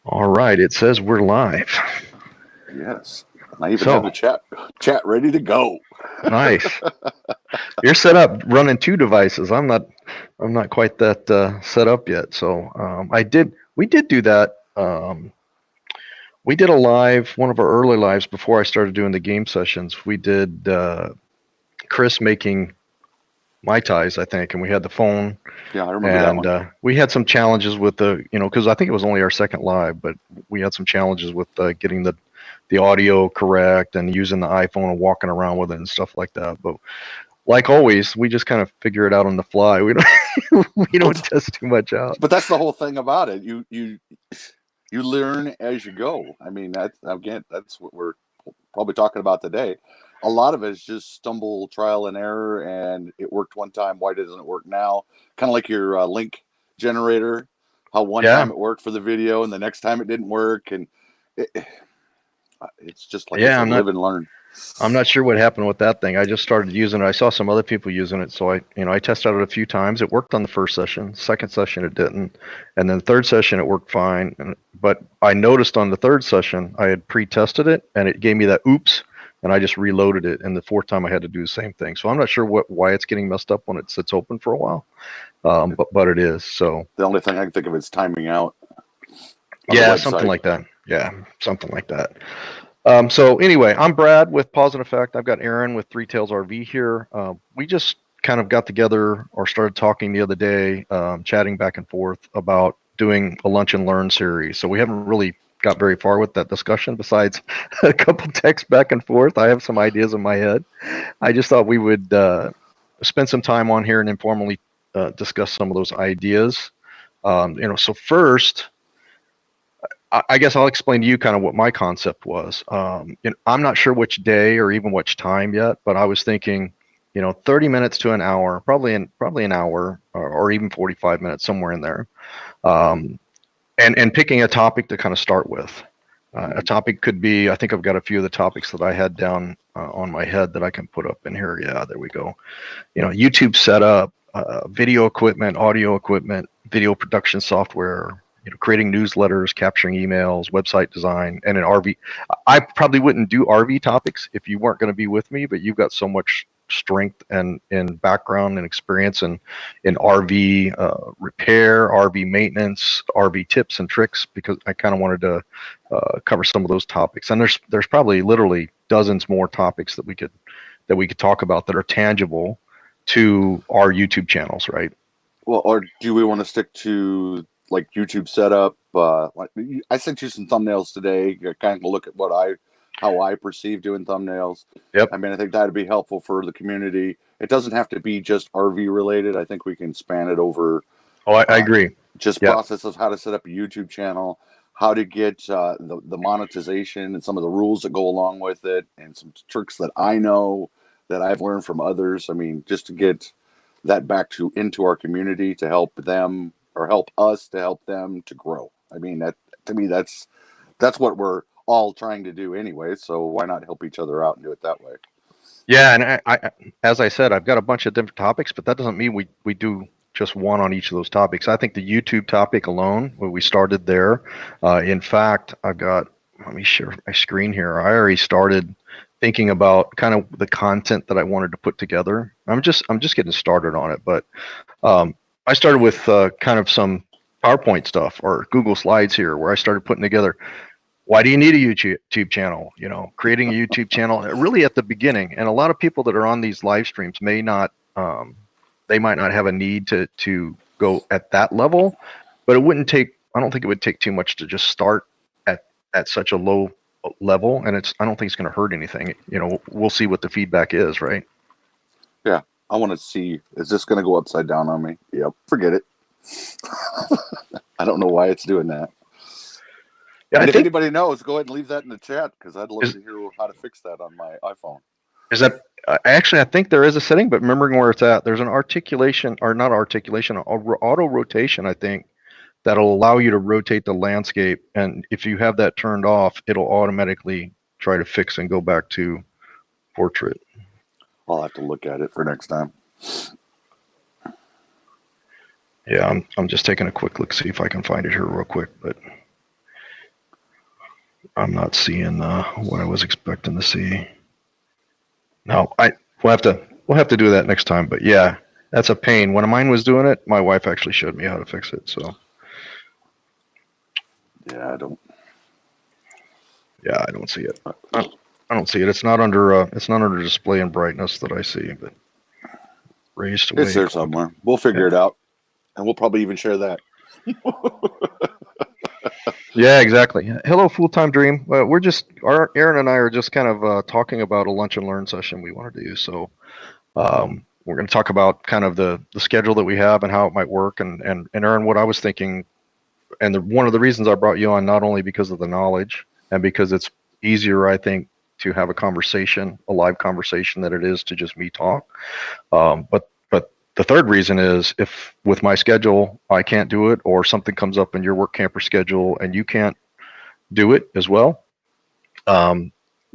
All right, it says we're live. Yes. And I even have So the chat ready to go. nice. You're set up running two devices. I'm not quite that set up yet. So we did do that. We did a live, one of our early lives before I started doing the game sessions. We did Chris making Mai Tais, I think, and we had the phone, Yeah, I remember that and one. we had some challenges with because I think it was only our second live, but we had some challenges with getting the audio correct and using the iPhone and walking around with it and stuff like that. But like always, we just kind of figure it out on the fly. We don't we don't But test too much out. but that's the whole thing about it. You learn as you go. I mean, that's what we're probably talking about today. A lot of it is just stumble, trial and error, and it worked one time. Why doesn't it work now? Kind of like your link generator. How one Yeah, time it worked for the video, and the next time it didn't work, and it, it's just like I yeah. said, I'm not live and learn. I'm not sure what happened with that thing. I just started using it. I saw some other people using it, so I tested it a few times. It worked on the first session. Second session, it didn't, and then third session, it worked fine. But I noticed on the third session, I had pre-tested it, and it gave me that oops, and I just reloaded it. And the fourth time, I had to do the same thing. So I'm not sure why it's getting messed up when it sits open for a while, but it is. So The only thing I can think of is timing out on the yeah, something website. like that. Yeah, something like that. So anyway, I'm Brad with Pawz and Effect. I've got Aaron with Three Tails RV here. We just kind of got together or started talking the other day, chatting back and forth about doing a lunch and learn series. So we haven't really got very far with that discussion besides a couple texts back and forth. I have some ideas in my head. I just thought we would spend some time on here and informally discuss some of those ideas. So first, I guess I'll explain to you kind of what my concept was. I'm not sure which day or even which time yet, but I was thinking, 30 minutes to an hour, probably an hour or even 45 minutes, somewhere in there, um, and picking a topic to kind of start with. A Mm-hmm. topic could be, I think I've got a few of the topics that I had down on my head that I can put up in here. Yeah, there we go. YouTube setup, video equipment, audio equipment, video production software, creating newsletters, capturing emails, website design, and an RV. I probably wouldn't do RV topics if you weren't going to be with me, but you've got so much strength and in background and experience in RV repair, RV maintenance, RV tips and tricks, because I kind of wanted to cover some of those topics. And there's probably literally dozens more topics that we could talk about that are tangible to our YouTube channels, right? Well, or do we want to stick to like YouTube setup? Like I sent you some thumbnails today. Kind of look at how I perceive doing thumbnails. Yep. I mean, I think that'd be helpful for the community. It doesn't have to be just RV related. I think we can span it over Oh, I uh, agree. just Yeah. process of how to set up a YouTube channel, how to get the monetization and some of the rules that go along with it, and some tricks that I know that I've learned from others. I mean, just to get that back to into our community to help them or help us to help them to grow. I mean, that to me that's what we're all trying to do anyway. So why not help each other out and do it that way? Yeah, and as I said, I've got a bunch of different topics, but that doesn't mean we do just one on each of those topics. I think the YouTube topic alone, where we started there. In fact, I've got. Let me share my screen here. I already started thinking about kind of the content that I wanted to put together. I'm just getting started on it, but I started with kind of some PowerPoint stuff or Google Slides here, where I started putting together why do you need a YouTube channel? Creating a YouTube channel really at the beginning, and a lot of people that are on these live streams they might not have a need to go at that level, but it wouldn't take. I don't think it would take too much to just start at such a low level, and I don't think it's going to hurt anything. We'll see what the feedback is, right? Yeah, I want to see. Is this going to go upside down on me? Yep, forget it. I don't know why it's doing that. Yeah, I And if think anybody knows, go ahead and leave that in the chat because I'd love is to hear how to fix that on my iPhone. is that actually I think there is a setting, but remembering where it's at, there's an articulation or not articulation, auto rotation. I think that'll allow you to rotate the landscape. And if you have that turned off, it'll automatically try to fix and go back to portrait. I'll have to look at it for next time. Yeah, I'm just taking a quick look, see if I can find it here real quick. But I'm not seeing what I was expecting to see. No, we'll have to do that next time. But yeah, that's a pain. When mine was doing it, my wife actually showed me how to fix it. So Yeah, I don't. yeah, I don't see it. I don't see it. It's not under display and brightness that I see, but raised It's awake. there somewhere. We'll figure it out, and we'll probably even share that. Yeah, exactly. Hello, full time dream. Aaron and I are just kind of talking about a lunch and learn session we want to do. So we're going to talk about kind of the schedule that we have and how it might work. And Aaron, what I was thinking, and one of the reasons I brought you on, not only because of the knowledge and because it's easier, I think, to have a live conversation, than it is to just me talk. But the third reason is, if with my schedule I can't do it, or something comes up in your work camper schedule and you can't do it as well, um,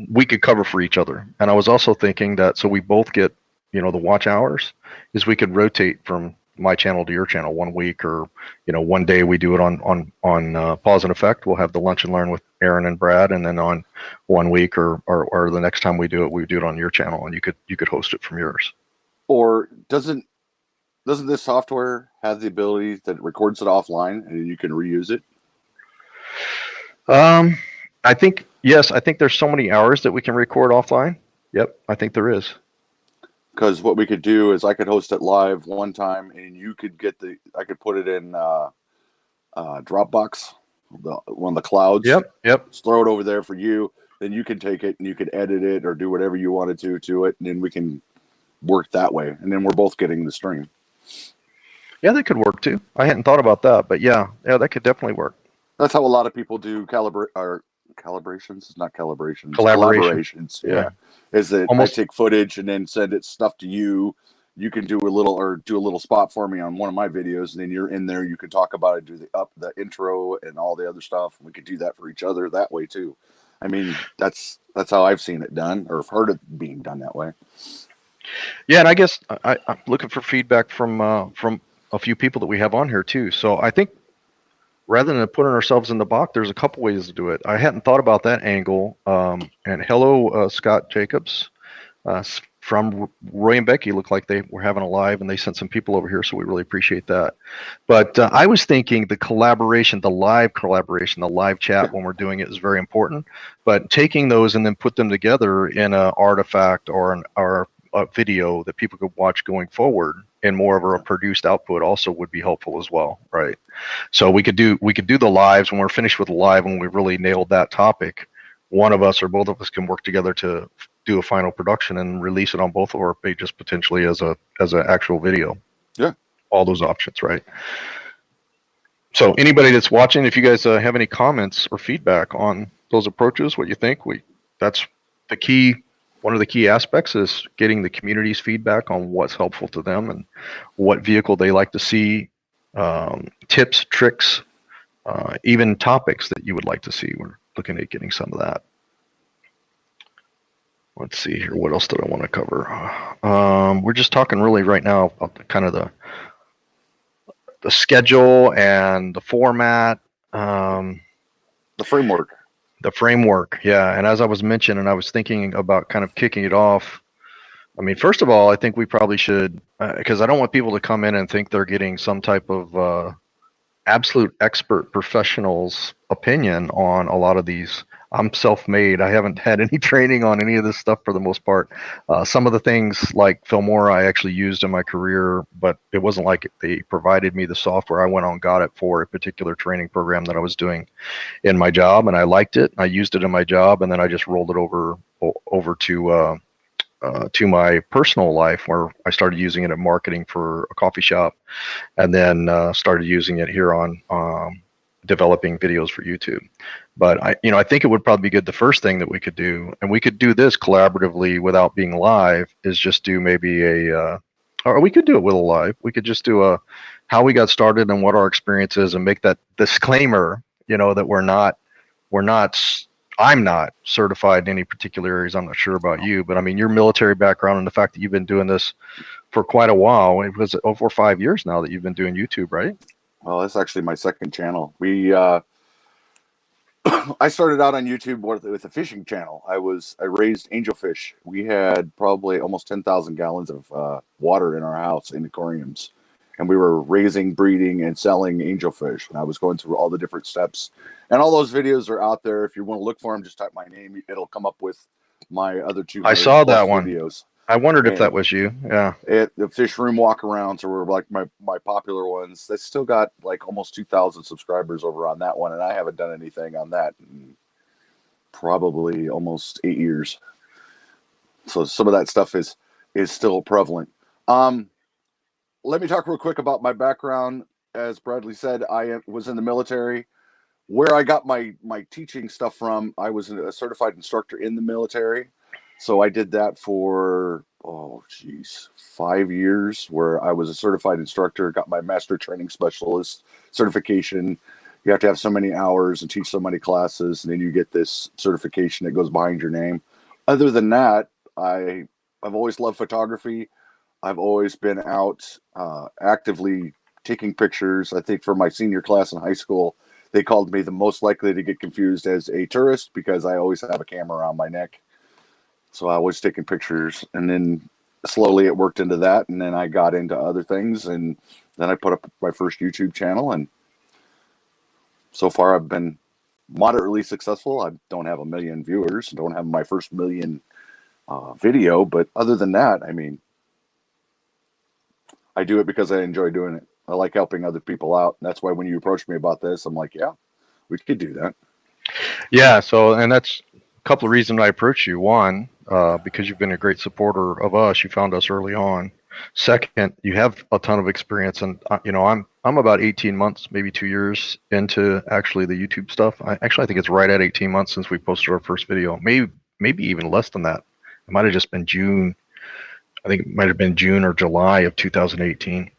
we could cover for each other. And I was also thinking that, so we both get, the watch hours, is we could rotate from my channel to your channel one week, or one day we do it on Pawz and Effect. We'll have the lunch and learn with Aaron and Brad, and then on one week, or the next time we do it on your channel, and you could host it from yours. Or doesn't this software have the ability that it records it offline and you can reuse it? I think, yes. I think there's so many hours that we can record offline. Yep, I think there is. Because what we could do is I could host it live one time, and you could I could put it in Dropbox, one of the clouds. Yep. Just throw it over there for you. Then you can take it and you can edit it or do whatever you wanted to it, and then we can work that way. And then we're both getting the stream. Yeah, that could work too. I hadn't thought about that, but yeah, that could definitely work. That's how a lot of people do calibrations. It's not calibrations. Collaborations. Yeah. Is that Almost. I take footage and then send it stuff to you. You can do a little spot for me on one of my videos, and then you're in there. You can talk about it, do the intro and all the other stuff. We could do that for each other that way too. I mean, that's how I've seen it done, or heard it being done that way. Yeah, and I guess I'm looking for feedback from a few people that we have on here too. So I think, rather than putting ourselves in the box, there's a couple ways to do it. I hadn't thought about that angle. And hello, Scott Jacobs, from Roy and Becky. Looked like they were having a live, and they sent some people over here, so we really appreciate that. But I was thinking the collaboration, the live chat when we're doing it is very important. But taking those and then put them together in an artifact or a video that people could watch going forward in more of a produced output also would be helpful as well, right? So we could do the lives when we're finished with the live, when we really nailed that topic. One of us or both of us can work together to do a final production and release it on both of our pages, potentially as an actual video. Yeah, all those options, right? So anybody that's watching, if you guys have any comments or feedback on those approaches, what you think, that's the key. One of the key aspects is getting the community's feedback on what's helpful to them and what vehicle they like to see, tips, tricks, even topics that you would like to see. We're looking at getting some of that. Let's see here. What else did I want to cover? We're just talking really right now about the schedule and the format. The framework. The framework, yeah. And as I was mentioning, I was thinking about kind of kicking it off. I mean, first of all, I think we probably should, because I don't want people to come in and think they're getting some type of absolute expert professional's opinion on a lot of these. I'm self-made. I haven't had any training on any of this stuff for the most part. Some of the things like Filmora I actually used in my career, but it wasn't like they provided me the software. I went on and got it for a particular training program that I was doing in my job, and I liked it. I used it in my job, and then I just rolled it over to my personal life, where I started using it in marketing for a coffee shop, and then started using it here on developing videos for YouTube. But I think it would probably be good. The first thing that we could do, and we could do this collaboratively without being live, is just do maybe or we could do it with a live. We could just do how we got started and what our experience is, and make that disclaimer, that I'm not certified in any particular areas. I'm not sure about you, but I mean, your military background and the fact that you've been doing this for quite a while. It was over 5 years now that you've been doing YouTube, right? Well, that's actually my second channel. We I started out on YouTube with a fishing channel. I raised angelfish. We had probably almost 10,000 gallons of water in our house in aquariums, and we were raising, breeding, and selling angelfish. And I was going through all the different steps. And all those videos are out there. If you want to look for them, just type my name. It'll come up with my other I 200 saw plus that one. videos. I wondered if that And was you. Yeah. the fish room walkarounds were like my popular ones. They still got like almost 2,000 subscribers over on that one, and I haven't done anything on that in probably almost 8 years. So some of that stuff is still prevalent. Let me talk real quick about my background. As Bradley said, I was in the military. Where I got my teaching stuff from, I was a certified instructor in the military. So I did that for 5 years, where I was a certified instructor, got my master training specialist certification. You have to have so many hours and teach so many classes, and then you get this certification that goes behind your name. Other than that, I've always loved photography. I've always been out actively taking pictures. I think for my senior class in high school, they called me the most likely to get confused as a tourist because I always have a camera around my neck. So I was taking pictures, and then slowly it worked into that, and then I got into other things, and then I put up my first YouTube channel, and so far I've been moderately successful. I don't have 1 million viewers, don't have my first million video, but other than that, I mean, I do it because I enjoy doing it. I like helping other people out. And that's why when you approached me about this, I'm like, yeah, we could do that. Yeah. So, and that's a couple of reasons I approached you. One, because you've been a great supporter of us. You found us early on. Second, you have a ton of experience, and I'm about 18 months, maybe 2 years into actually the YouTube stuff. I think it's right at 18 months since we posted our first video. Maybe even less than that. It might have just been June. I think it might have been June or July of 2018.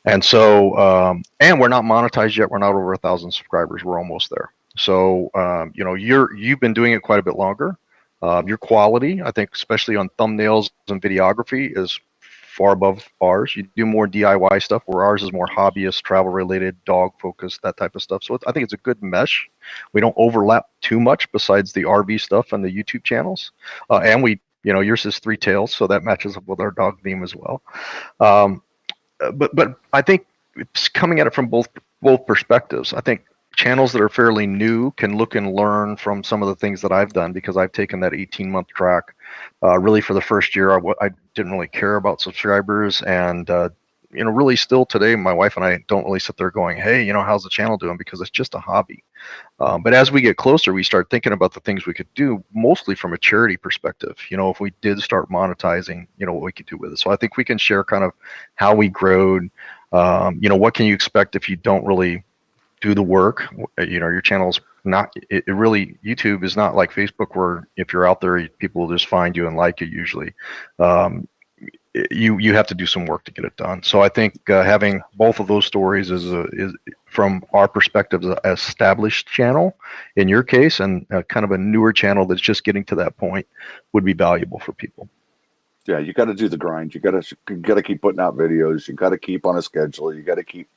And so, and we're not monetized yet. We're not over 1,000 subscribers. We're almost there. So, you've been doing it quite a bit longer. Your quality, I think, especially on thumbnails and videography, is far above ours. You do more DIY stuff, where ours is more hobbyist, travel related, dog focused, that type of stuff. So I think it's a good mesh. We don't overlap too much besides the RV stuff and the YouTube channels. And yours is three tails, so that matches up with our dog theme as well. But I think it's coming at it from both perspectives. I think channels that are fairly new can look and learn from some of the things that I've done, because I've taken that 18-month track. Really, for the first year, I didn't really care about subscribers, and really still today, my wife and I don't really sit there going, hey, how's the channel doing? Because it's just a hobby. But as we get closer, we start thinking about the things we could do, mostly from a charity perspective. If we did start monetizing, what we could do with it. So I think we can share kind of how we growed. What can you expect if you don't really do the work? Your channel's not, it really, YouTube is not like Facebook, where if you're out there, people will just find you and like you usually. You have to do some work to get it done. So I think having both of those stories is from our perspective, an established channel in your case, and kind of a newer channel that's just getting to that point, would be valuable for people. Yeah, you got to do the grind. You got to keep putting out videos. You got to keep on a schedule. You got to keep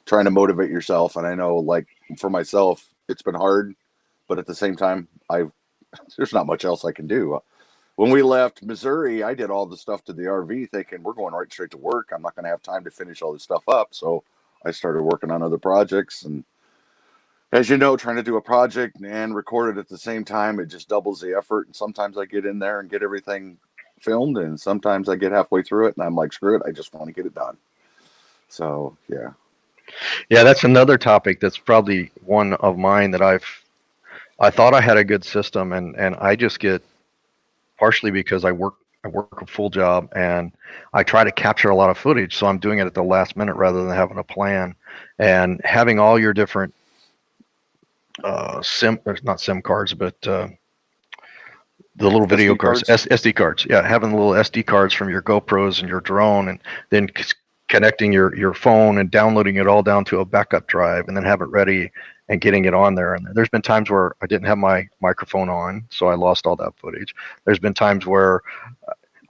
trying to motivate yourself. And I know, like, for myself, it's been hard, but at the same time, there's not much else I can do. When we left Missouri, I did all the stuff to the RV thinking we're going right straight to work. I'm not going to have time to finish all this stuff up. So I started working on other projects. And as you know, trying to do a project and record it at the same time, it just doubles the effort. And sometimes I get in there and get everything filmed, and sometimes I get halfway through it and I'm like, screw it, I just want to get it done. So, yeah. Yeah, that's another topic that's probably one of mine that I thought I had a good system, and I just get, partially because I work a full job and I try to capture a lot of footage, so I'm doing it at the last minute rather than having a plan. And having all your different not SIM cards, but the little video cards, SD cards. Yeah, having the little SD cards from your GoPros and your drone, and then connecting your phone and downloading it all down to a backup drive, and then have it ready and getting it on there. And there's been times where I didn't have my microphone on, so I lost all that footage. There's been times where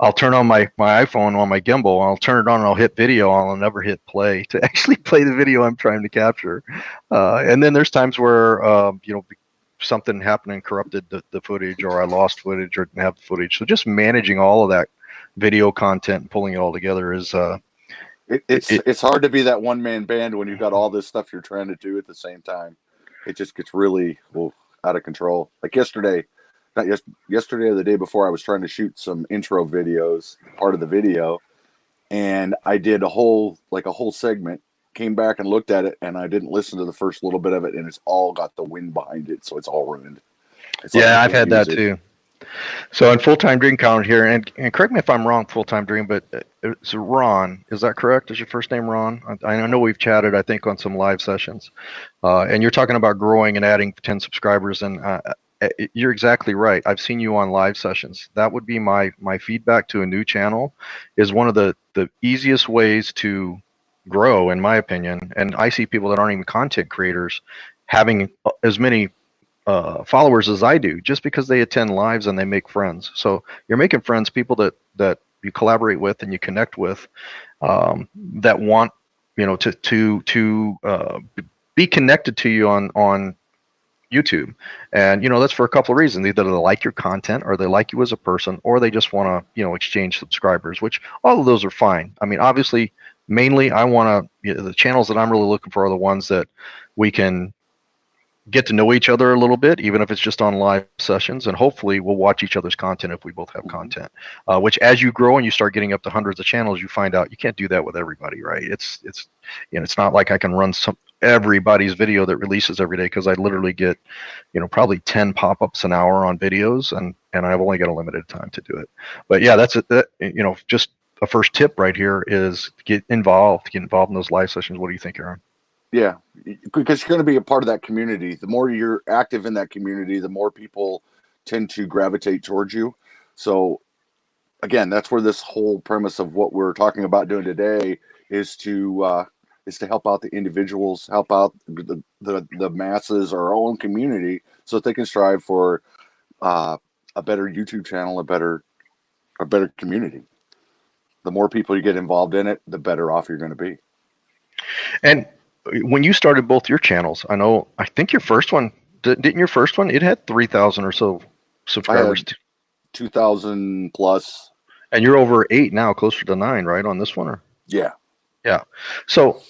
I'll turn on my iPhone on my gimbal, I'll turn it on and I'll hit video, I'll never hit play to actually play the video I'm trying to capture. And then there's times where, something happened and corrupted the footage, or I lost footage or didn't have the footage. So just managing all of that video content and pulling it all together is It's hard to be that one man band when you've got all this stuff you're trying to do at the same time. It just gets really out of control. Like yesterday, not yesterday or the day before, I was trying to shoot some intro videos, part of the video, and I did a whole segment. Came back and looked at it, and I didn't listen to the first little bit of it, and it's all got the wind behind it, so it's all ruined. It's like yeah, I I've can't had use that it. too. So in full time dream count here, and correct me if I'm wrong, full time dream, but it's Ron. Is that correct? Is your first name Ron? I know we've chatted, I think, on some live sessions, and you're talking about growing and adding 10 subscribers, and you're exactly right. I've seen you on live sessions. That would be my feedback to a new channel. Is one of the easiest ways to grow, in my opinion. And I see people that aren't even content creators having as many followers as I do, just because they attend lives and they make friends. So you're making friends, people that you collaborate with and you connect with, that want to be connected to you on YouTube. And that's for a couple of reasons. Either they like your content, or they like you as a person, or they just want to exchange subscribers, which all of those are fine. I mean, obviously, mainly I want to, the channels that I'm really looking for are the ones that we can get to know each other a little bit, even if it's just on live sessions, and hopefully we'll watch each other's content if we both have content. Which, as you grow and you start getting up to hundreds of channels, you find out you can't do that with everybody, right? It's not like I can run everybody's video that releases every day, because I literally get probably 10 pop-ups an hour on videos, and I've only got a limited time to do it. But yeah, that's just a first tip right here is get involved in those live sessions. What do you think, Aaron? Yeah, because you're going to be a part of that community. The more you're active in that community, the more people tend to gravitate towards you. So again, that's where this whole premise of what we're talking about doing today is to help out the individuals, help out the masses, our own community, so that they can strive for a better YouTube channel, a better community. The more people you get involved in it, the better off you're going to be. And when you started both your channels, I think your first one, didn't your first one, it had 3,000 or so subscribers. I had 2,000 plus. And you're over 8 now, closer to 9, right, on this one? Or? Yeah. Yeah. So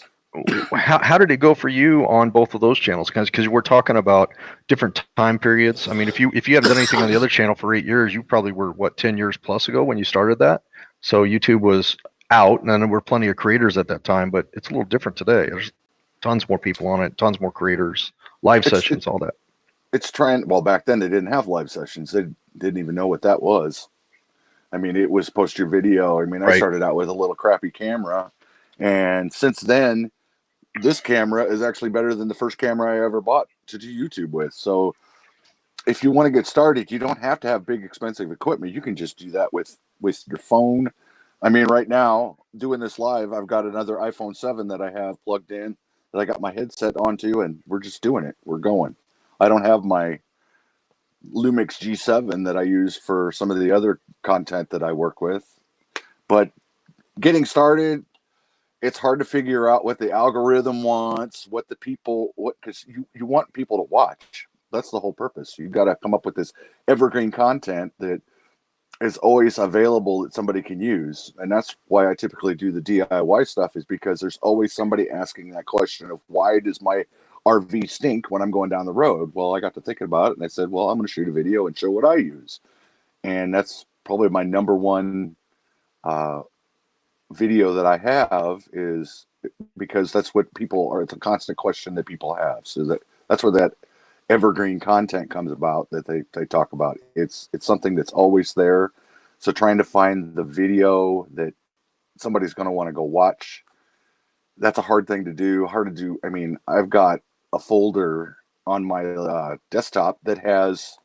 how did it go for you on both of those channels? Because we're talking about different time periods. I mean, if you haven't done anything on the other channel for 8 years, you probably were, 10 years plus ago when you started that? So YouTube was out, and then there were plenty of creators at that time, but it's a little different today. There's tons more people on it, tons more creators, live sessions, all that. It's well, back then they didn't have live sessions. They didn't even know what that was. I mean, it was post your video. I mean, I started out with a little crappy camera, and since then, this camera is actually better than the first camera I ever bought to do YouTube with. So if you want to get started, you don't have to have big expensive equipment. You can just do that with your phone. I mean, right now, doing this live, I've got another iPhone 7 that I have plugged in, that I got my headset onto, and we're just doing it. We're going. I don't have my Lumix G7 that I use for some of the other content that I work with. But getting started, it's hard to figure out what the algorithm wants, because you want people to watch. That's the whole purpose. You've got to come up with this evergreen content that is always available that somebody can use. And that's why I typically do the DIY stuff, is because there's always somebody asking that question of, why does my RV stink when I'm going down the road? Well, I got to thinking about it, and I said, well, I'm going to shoot a video and show what I use. And that's probably my number one video that I have, is because that's what people are. It's a constant question that people have. So that's where that evergreen content comes about, that they talk about. It's something that's always there. So trying to find the video that somebody's going to want to go watch, that's a hard thing to do. Hard to do. I mean, I've got a folder on my desktop that has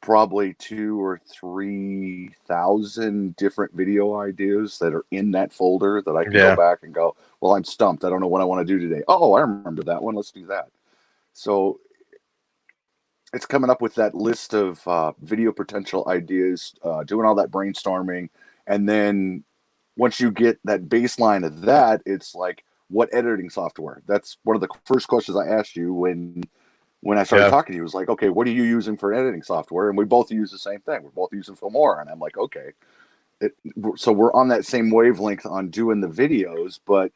probably 2,000 or 3,000 different video ideas that are in that folder that I can go back and go, well, I'm stumped. I don't know what I want to do today. Oh, I remember that one. Let's do that. So it's coming up with that list of video potential ideas, doing all that brainstorming. And then once you get that baseline of that, it's like, what editing software? That's one of the first questions I asked you when when I started talking to you, it was like, okay, what are you using for editing software? And we both use the same thing. We're both using Filmora. And I'm like, okay. So we're on that same wavelength on doing the videos, but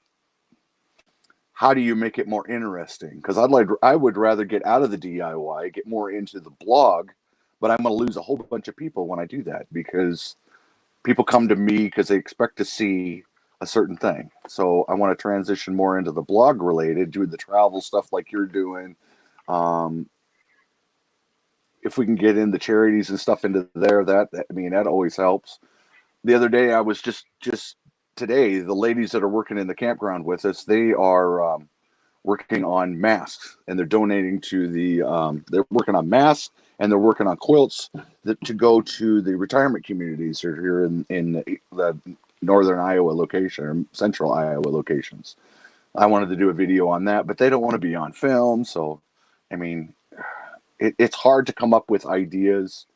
how do you make it more interesting? Because I would rather get out of the DIY, get more into the blog, but I'm going to lose a whole bunch of people when I do that, because people come to me because they expect to see a certain thing. So I want to transition more into the blog related, do the travel stuff like you're doing. If we can get in the charities and stuff into there, that always helps. The other day, I was just today, the ladies that are working in the campground with us, they are working on masks, and they're donating to they're working on masks, and they're working on quilts to go to the retirement communities here in the northern Iowa location or central Iowa locations. I wanted to do a video on that, but they don't want to be on film. So, I mean, it's hard to come up with ideas.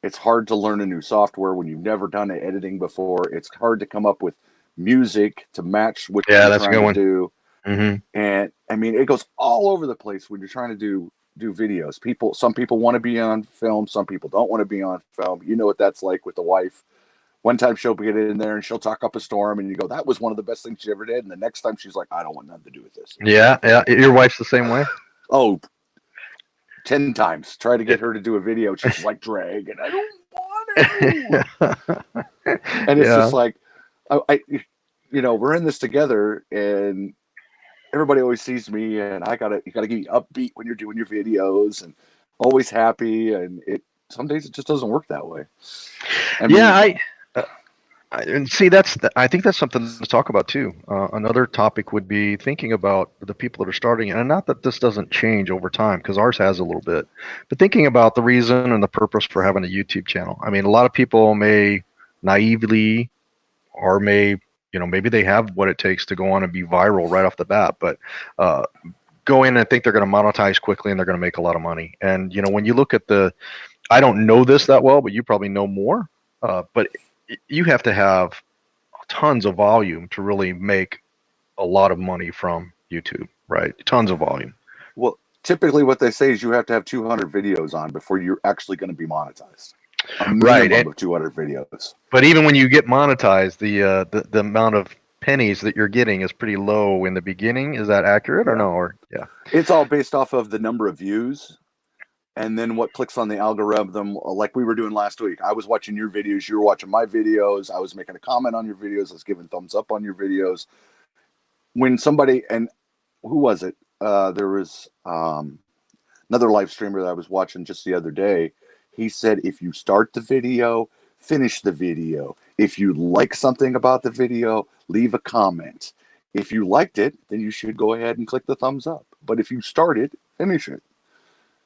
It's hard to learn a new software when you've never done editing before. It's hard to come up with music to match what you're trying to do. Mm-hmm. And I mean, it goes all over the place when you're trying to do videos. Some people want to be on film. Some people don't want to be on film. You know what that's like with the wife. One time she'll get in there and she'll talk up a storm, and you go, that was one of the best things she ever did. And the next time she's like, I don't want nothing to do with this. Yeah. Your wife's the same way? Oh, 10 times. Try to get her to do a video. She's like, drag, and I don't want to. And it's just like, we're in this together, and everybody always sees me, and you gotta get upbeat when you're doing your videos, and always happy. And some days it just doesn't work that way. And see, I think that's something to talk about too. Another topic would be thinking about the people that are starting, and not that this doesn't change over time, because ours has a little bit, but thinking about the reason and the purpose for having a YouTube channel. I mean, a lot of people may naively, or maybe they have what it takes to go on and be viral right off the bat, but go in and think they're going to monetize quickly and they're going to make a lot of money. And when you look at I don't know this that well, but you probably know more, but you have to have tons of volume to really make a lot of money from YouTube, right? Tons of volume. Well, typically what they say is you have to have 200 videos on before you're actually going to be monetized. A minimum of 200 videos. But even when you get monetized, the amount of pennies that you're getting is pretty low in the beginning. Is that accurate or no? Or it's all based off of the number of views. And then what clicks on the algorithm, like we were doing last week. I was watching your videos. You were watching my videos. I was making a comment on your videos. I was giving thumbs up on your videos. When somebody, and who was it? There was another live streamer that I was watching just the other day. He said, if you start the video, finish the video. If you like something about the video, leave a comment. If you liked it, then you should go ahead and click the thumbs up. But if you started, finish it.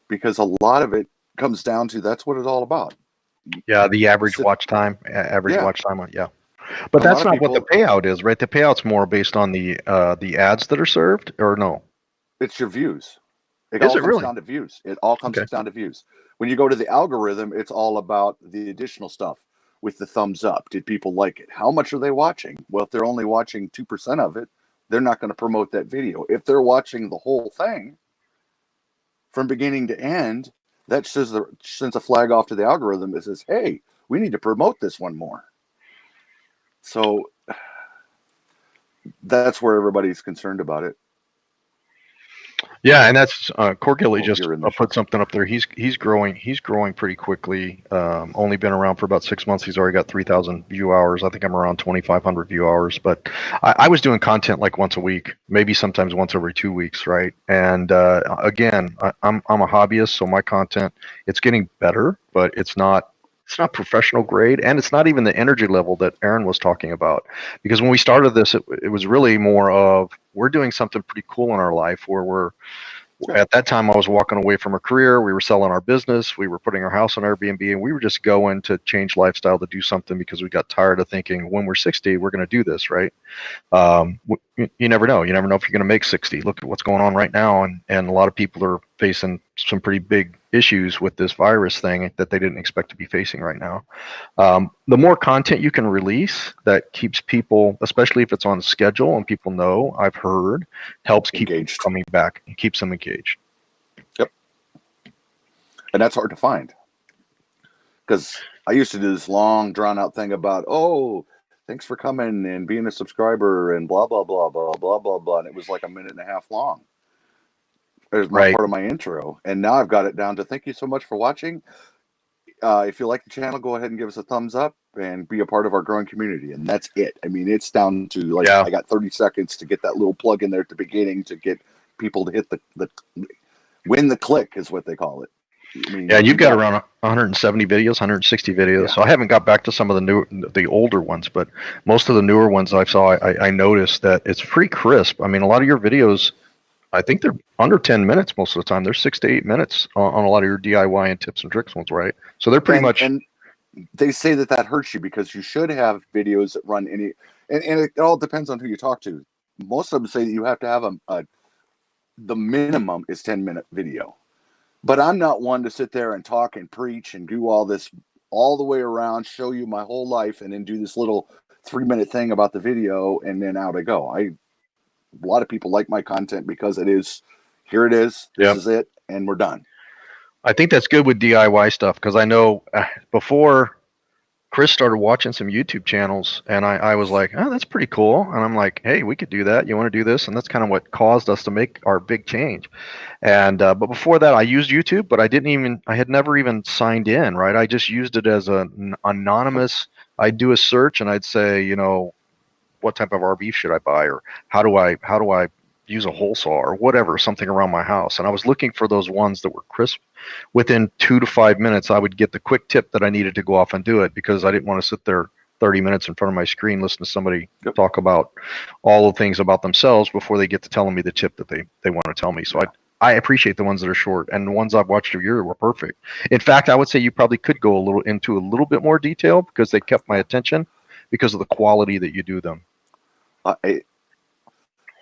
Because a lot of it comes down to that's what it's all about. Yeah, the average watch time. Watch time. Yeah. But that's not what the payout is, right? The payout's more based on the ads that are served, or no? It's your views. It all comes down to views. It all comes down to views. When you go to the algorithm, it's all about the additional stuff with the thumbs up. Did people like it? How much are they watching? Well, if they're only watching 2% of it, they're not going to promote that video. If they're watching the whole thing from beginning to end, that sends a flag off to the algorithm that says, hey, we need to promote this one more. So that's where everybody's concerned about it. Yeah, and that's Corgilly just put something up there. He's growing pretty quickly. Only been around for about 6 months. He's already got 3,000 view hours. I think I'm around 2,500 view hours. But I was doing content like once a week, maybe sometimes once every 2 weeks, right? And again, I'm a hobbyist, so my content, it's getting better, but it's not professional grade, and it's not even the energy level that Aron was talking about. Because when we started this, it was really more of, we're doing something pretty cool in our life where at that time I was walking away from a career. We were selling our business. We were putting our house on Airbnb, and we were just going to change lifestyle, to do something, because we got tired of thinking when we're 60, we're going to do this, right? You never know. You never know if you're going to make 60. Look at what's going on right now. And a lot of people are facing some pretty big issues with this virus thing that they didn't expect to be facing right now. The more content you can release that keeps people, especially if it's on schedule and people know, I've heard, helps keep engaged, coming back, and keeps them engaged. Yep. And that's hard to find, because I used to do this long drawn out thing about, oh, thanks for coming and being a subscriber and blah blah blah blah blah blah blah, and it was like a minute and a half long. There's my Right. part of my intro, and now I've got it down to thank you so much for watching. If you like the channel, go ahead and give us a thumbs up and be a part of our growing community. And that's it. I mean, it's down to like, Yeah. I got 30 seconds to get that little plug in there at the beginning to get people to hit the win the click is what they call it. I mean, Yeah, you've got around 170 videos, 160 videos. Yeah. So I haven't got back to some of the older ones, but most of the newer ones I saw, I noticed that it's pretty crisp. I mean, a lot of your videos, I think they're under 10 minutes most of the time. They're 6 to 8 minutes on a lot of your DIY and tips and tricks ones, right? So they're pretty much. And they say that hurts you, because you should have videos that run any, and it all depends on who you talk to. Most of them say that you have to have the minimum is 10-minute video. But I'm not one to sit there and talk and preach and do all this all the way around, show you my whole life, and then do this little 3-minute thing about the video, and then out I go. A lot of people like my content because it is, here it is, this is it, and we're done. I think that's good with DIY stuff, because I know before Chris started watching some YouTube channels, and I was like, oh, that's pretty cool. And I'm like, hey, we could do that. You want to do this? And that's kind of what caused us to make our big change. And but before that, I used YouTube, but I had never even signed in, right? I just used it as an anonymous. I'd do a search and I'd say, what type of RV should I buy, or how do I use a hole saw, or whatever, something around my house. And I was looking for those ones that were crisp. Within 2 to 5 minutes, I would get the quick tip that I needed to go off and do it, because I didn't want to sit there 30 minutes in front of my screen, listen to somebody talk about all the things about themselves before they get to telling me the tip that they want to tell me. So I appreciate the ones that are short, and the ones I've watched of yours were perfect. In fact, I would say you probably could go into a little bit more detail, because they kept my attention because of the quality that you do them.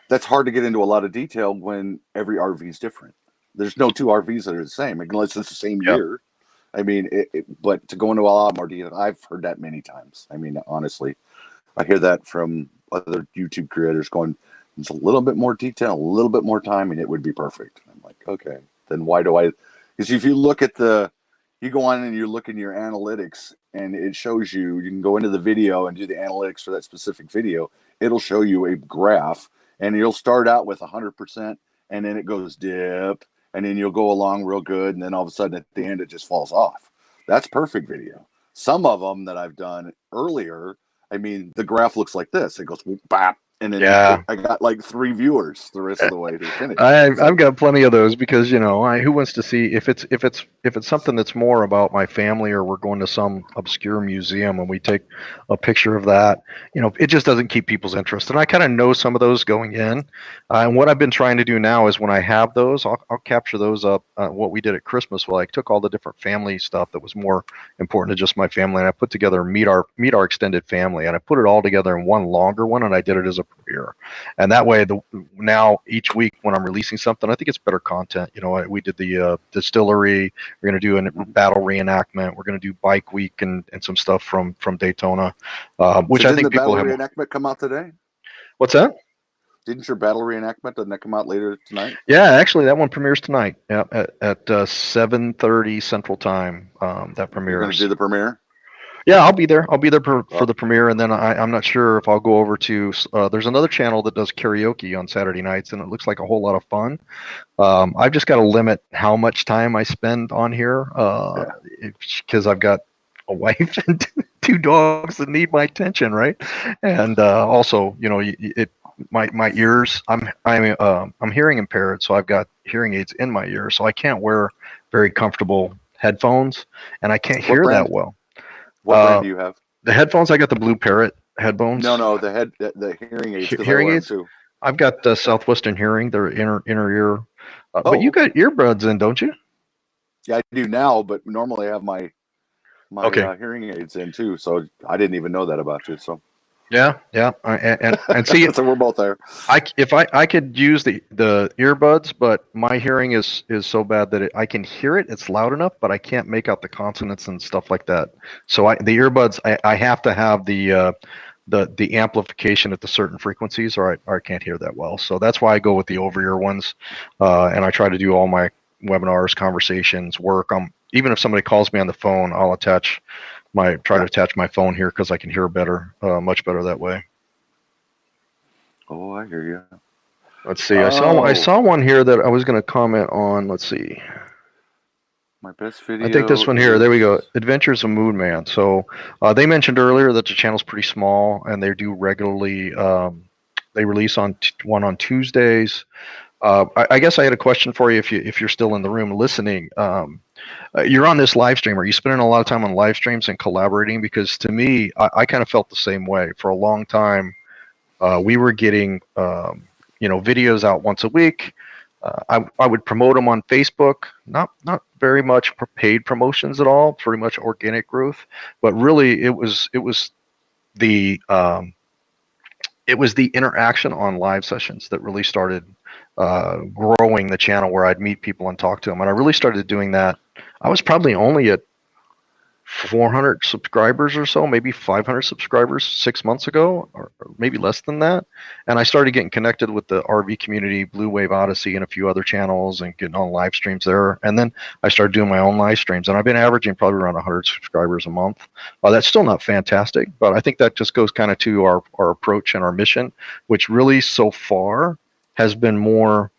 That's hard to get into a lot of detail when every RV is different. There's no two RVs that are the same, unless it's the same year. I mean, but to go into a lot more detail, I've heard that many times. I mean, honestly, I hear that from other YouTube creators going, it's a little bit more detail, a little bit more time, and it would be perfect. I'm like, okay, then why do I? Because if you look at you go on and you look in your analytics, and it shows you can go into the video and do the analytics for that specific video. It'll show you a graph, and you'll start out with 100%, and then it goes dip, and then you'll go along real good, and then all of a sudden at the end it just falls off. That's perfect video. Some of them that I've done earlier, I mean, the graph looks like this. It goes bap, and then I got like 3 viewers the rest of the way to finish. I've got plenty of those, because who wants to see if it's something that's more about my family, or we're going to some obscure museum and we take a picture of that. It just doesn't keep people's interest. And I kind of know some of those going in. And what I've been trying to do now is when I have those, I'll capture those up. What we did at Christmas, I took all the different family stuff that was more important to just my family, and I put together meet our extended family, and I put it all together in one longer one, and I did it as a premiere. And that way, now each week when I'm releasing something, I think it's better content. We did the distillery. We're going to do a battle reenactment. We're going to do bike week and some stuff from Daytona, which I think people have. Did the battle reenactment come out today? What's that? Didn't your battle reenactment, didn't that come out later tonight? Yeah, actually, that one premieres tonight. Yeah, at 7:30 Central Time. That premieres. You're going to do the premiere? Yeah, I'll be there. I'll be there for the premiere, and then I'm not sure if I'll go over to. There's another channel that does karaoke on Saturday nights, and it looks like a whole lot of fun. I've just got to limit how much time I spend on here, because I've got a wife and 2 dogs that need my attention, right? And also, my ears. I'm hearing impaired, so I've got hearing aids in my ears, so I can't wear very comfortable headphones, and I can't hear that well. What brand do you have? The headphones, I got the Blue Parrot headphones. No, the hearing aids. Hearing aids too. I've got the Southwestern Hearing. They're inner ear. But you got earbuds in, don't you? Yeah, I do now, but normally I have my hearing aids in too. So I didn't even know that about you. So yeah, and see, so we're both there. If I could use the earbuds, but my hearing is so bad that I can hear it. It's loud enough, but I can't make out the consonants and stuff like that. So the earbuds, I have to have the amplification at the certain frequencies, or I can't hear that well. So that's why I go with the over-ear ones, and I try to do all my webinars, conversations, work. Even if somebody calls me on the phone, I'll try to attach my phone here because I can hear better, much better that way. Oh, I hear you. Let's see. I saw one here that I was going to comment on. Let's see. My best video. I think this one here. There we go. Adventures of Moon Man. So they mentioned earlier that the channel's pretty small, and they do regularly. They release one on Tuesdays. I guess I had a question for you if you're still in the room listening. You're on this live stream. Are you spending a lot of time on live streams and collaborating? Because to me, I kind of felt the same way. For a long time, we were getting videos out once a week. I would promote them on Facebook, not very much paid promotions at all, pretty much organic growth. But really, it was the interaction on live sessions that really started growing the channel, where I'd meet people and talk to them. And I really started doing that. I was probably only at 400 subscribers or so, maybe 500 subscribers 6 months ago, or maybe less than that. And I started getting connected with the RV community, Blue Wave Odyssey, and a few other channels, and getting on live streams there. And then I started doing my own live streams, and I've been averaging probably around 100 subscribers a month. That's still not fantastic, but I think that just goes kind of to our approach and our mission, which really so far has been more.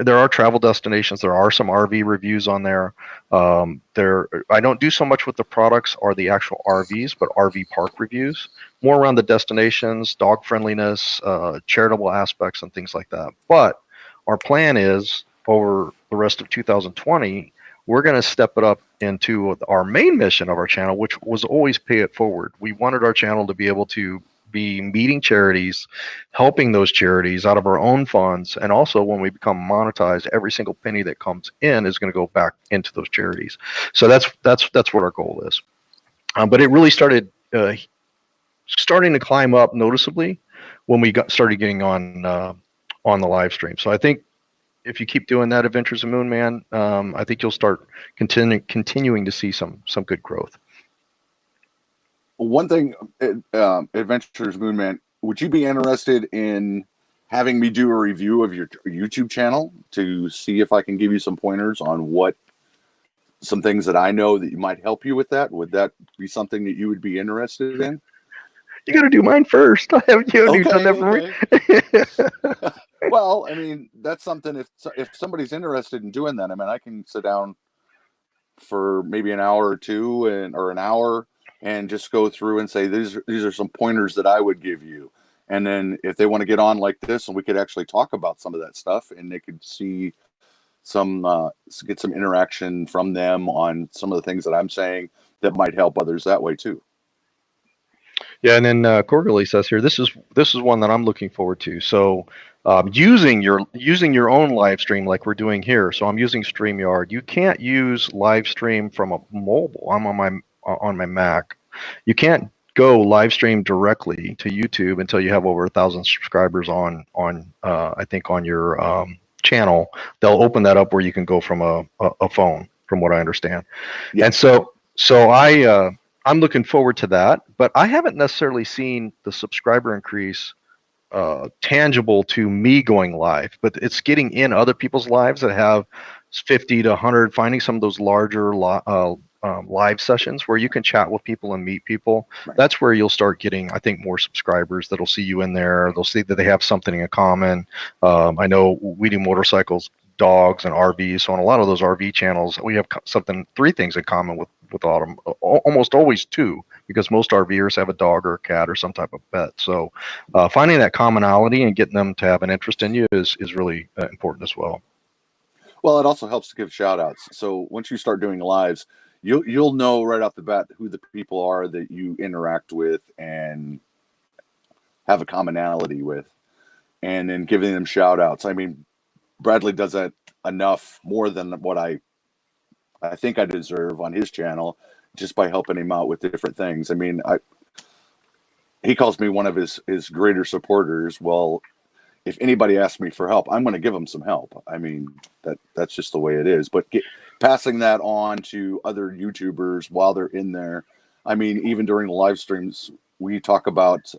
There are travel destinations. There are some RV reviews on there. I don't do so much with the products or the actual RVs, but RV park reviews, more around the destinations, dog friendliness, charitable aspects, and things like that. But our plan is, over the rest of 2020, we're going to step it up into our main mission of our channel, which was always pay it forward. We wanted our channel to be able to be meeting charities, helping those charities out of our own funds, and also when we become monetized, every single penny that comes in is going to go back into those charities. So that's what our goal is. But it really started starting to climb up noticeably when we started getting on the live stream. So I think if you keep doing that, Adventures of Moon Man, I think you'll start continuing to see some good growth. One thing, Adventures Moon Man, would you be interested in having me do a review of your YouTube channel to see if I can give you some pointers on some things that I know that might help you with that? Would that be something that you would be interested in? You got to do mine first. Haven't you done that for me? Well, I mean, that's something. If somebody's interested in doing that, I mean, I can sit down for maybe an hour or two, or an hour, and just go through and say, these are some pointers that I would give you. And then if they want to get on like this, and we could actually talk about some of that stuff, and they could see get some interaction from them on some of the things that I'm saying that might help others that way too. Yeah, and then Corgally says here, this is one that I'm looking forward to. So using your own live stream like we're doing here. So I'm using StreamYard. You can't use live stream from a mobile. I'm on my Mac. You can't go live stream directly to YouTube until you have over 1,000 subscribers on I think on your channel. They'll open that up where you can go from a phone, from what I understand. Yeah. And so I'm looking forward to that, but I haven't necessarily seen the subscriber increase tangible to me going live, but it's getting in other people's lives that have 50 to 100, finding some of those larger live sessions where you can chat with people and meet people. Right. That's where you'll start getting, I think, more subscribers that'll see you in there. They'll see that they have something in common. I know we do motorcycles, dogs, and RVs. So on a lot of those RV channels, we have three things in common with Autumn, almost always two, because most RVers have a dog or a cat or some type of pet. So finding that commonality and getting them to have an interest in you is really important as well. Well, it also helps to give shout outs. So once you start doing lives, you'll know right off the bat who the people are that you interact with and have a commonality with, and then giving them shout outs. I mean, Bradley does that enough, more than what I think I deserve on his channel, just by helping him out with different things. I mean, he calls me one of his greater supporters. Well, if anybody asks me for help, I'm going to give them some help. I mean, that's just the way it is. But passing that on to other YouTubers while they're in there. I mean, even during the live streams, we talk about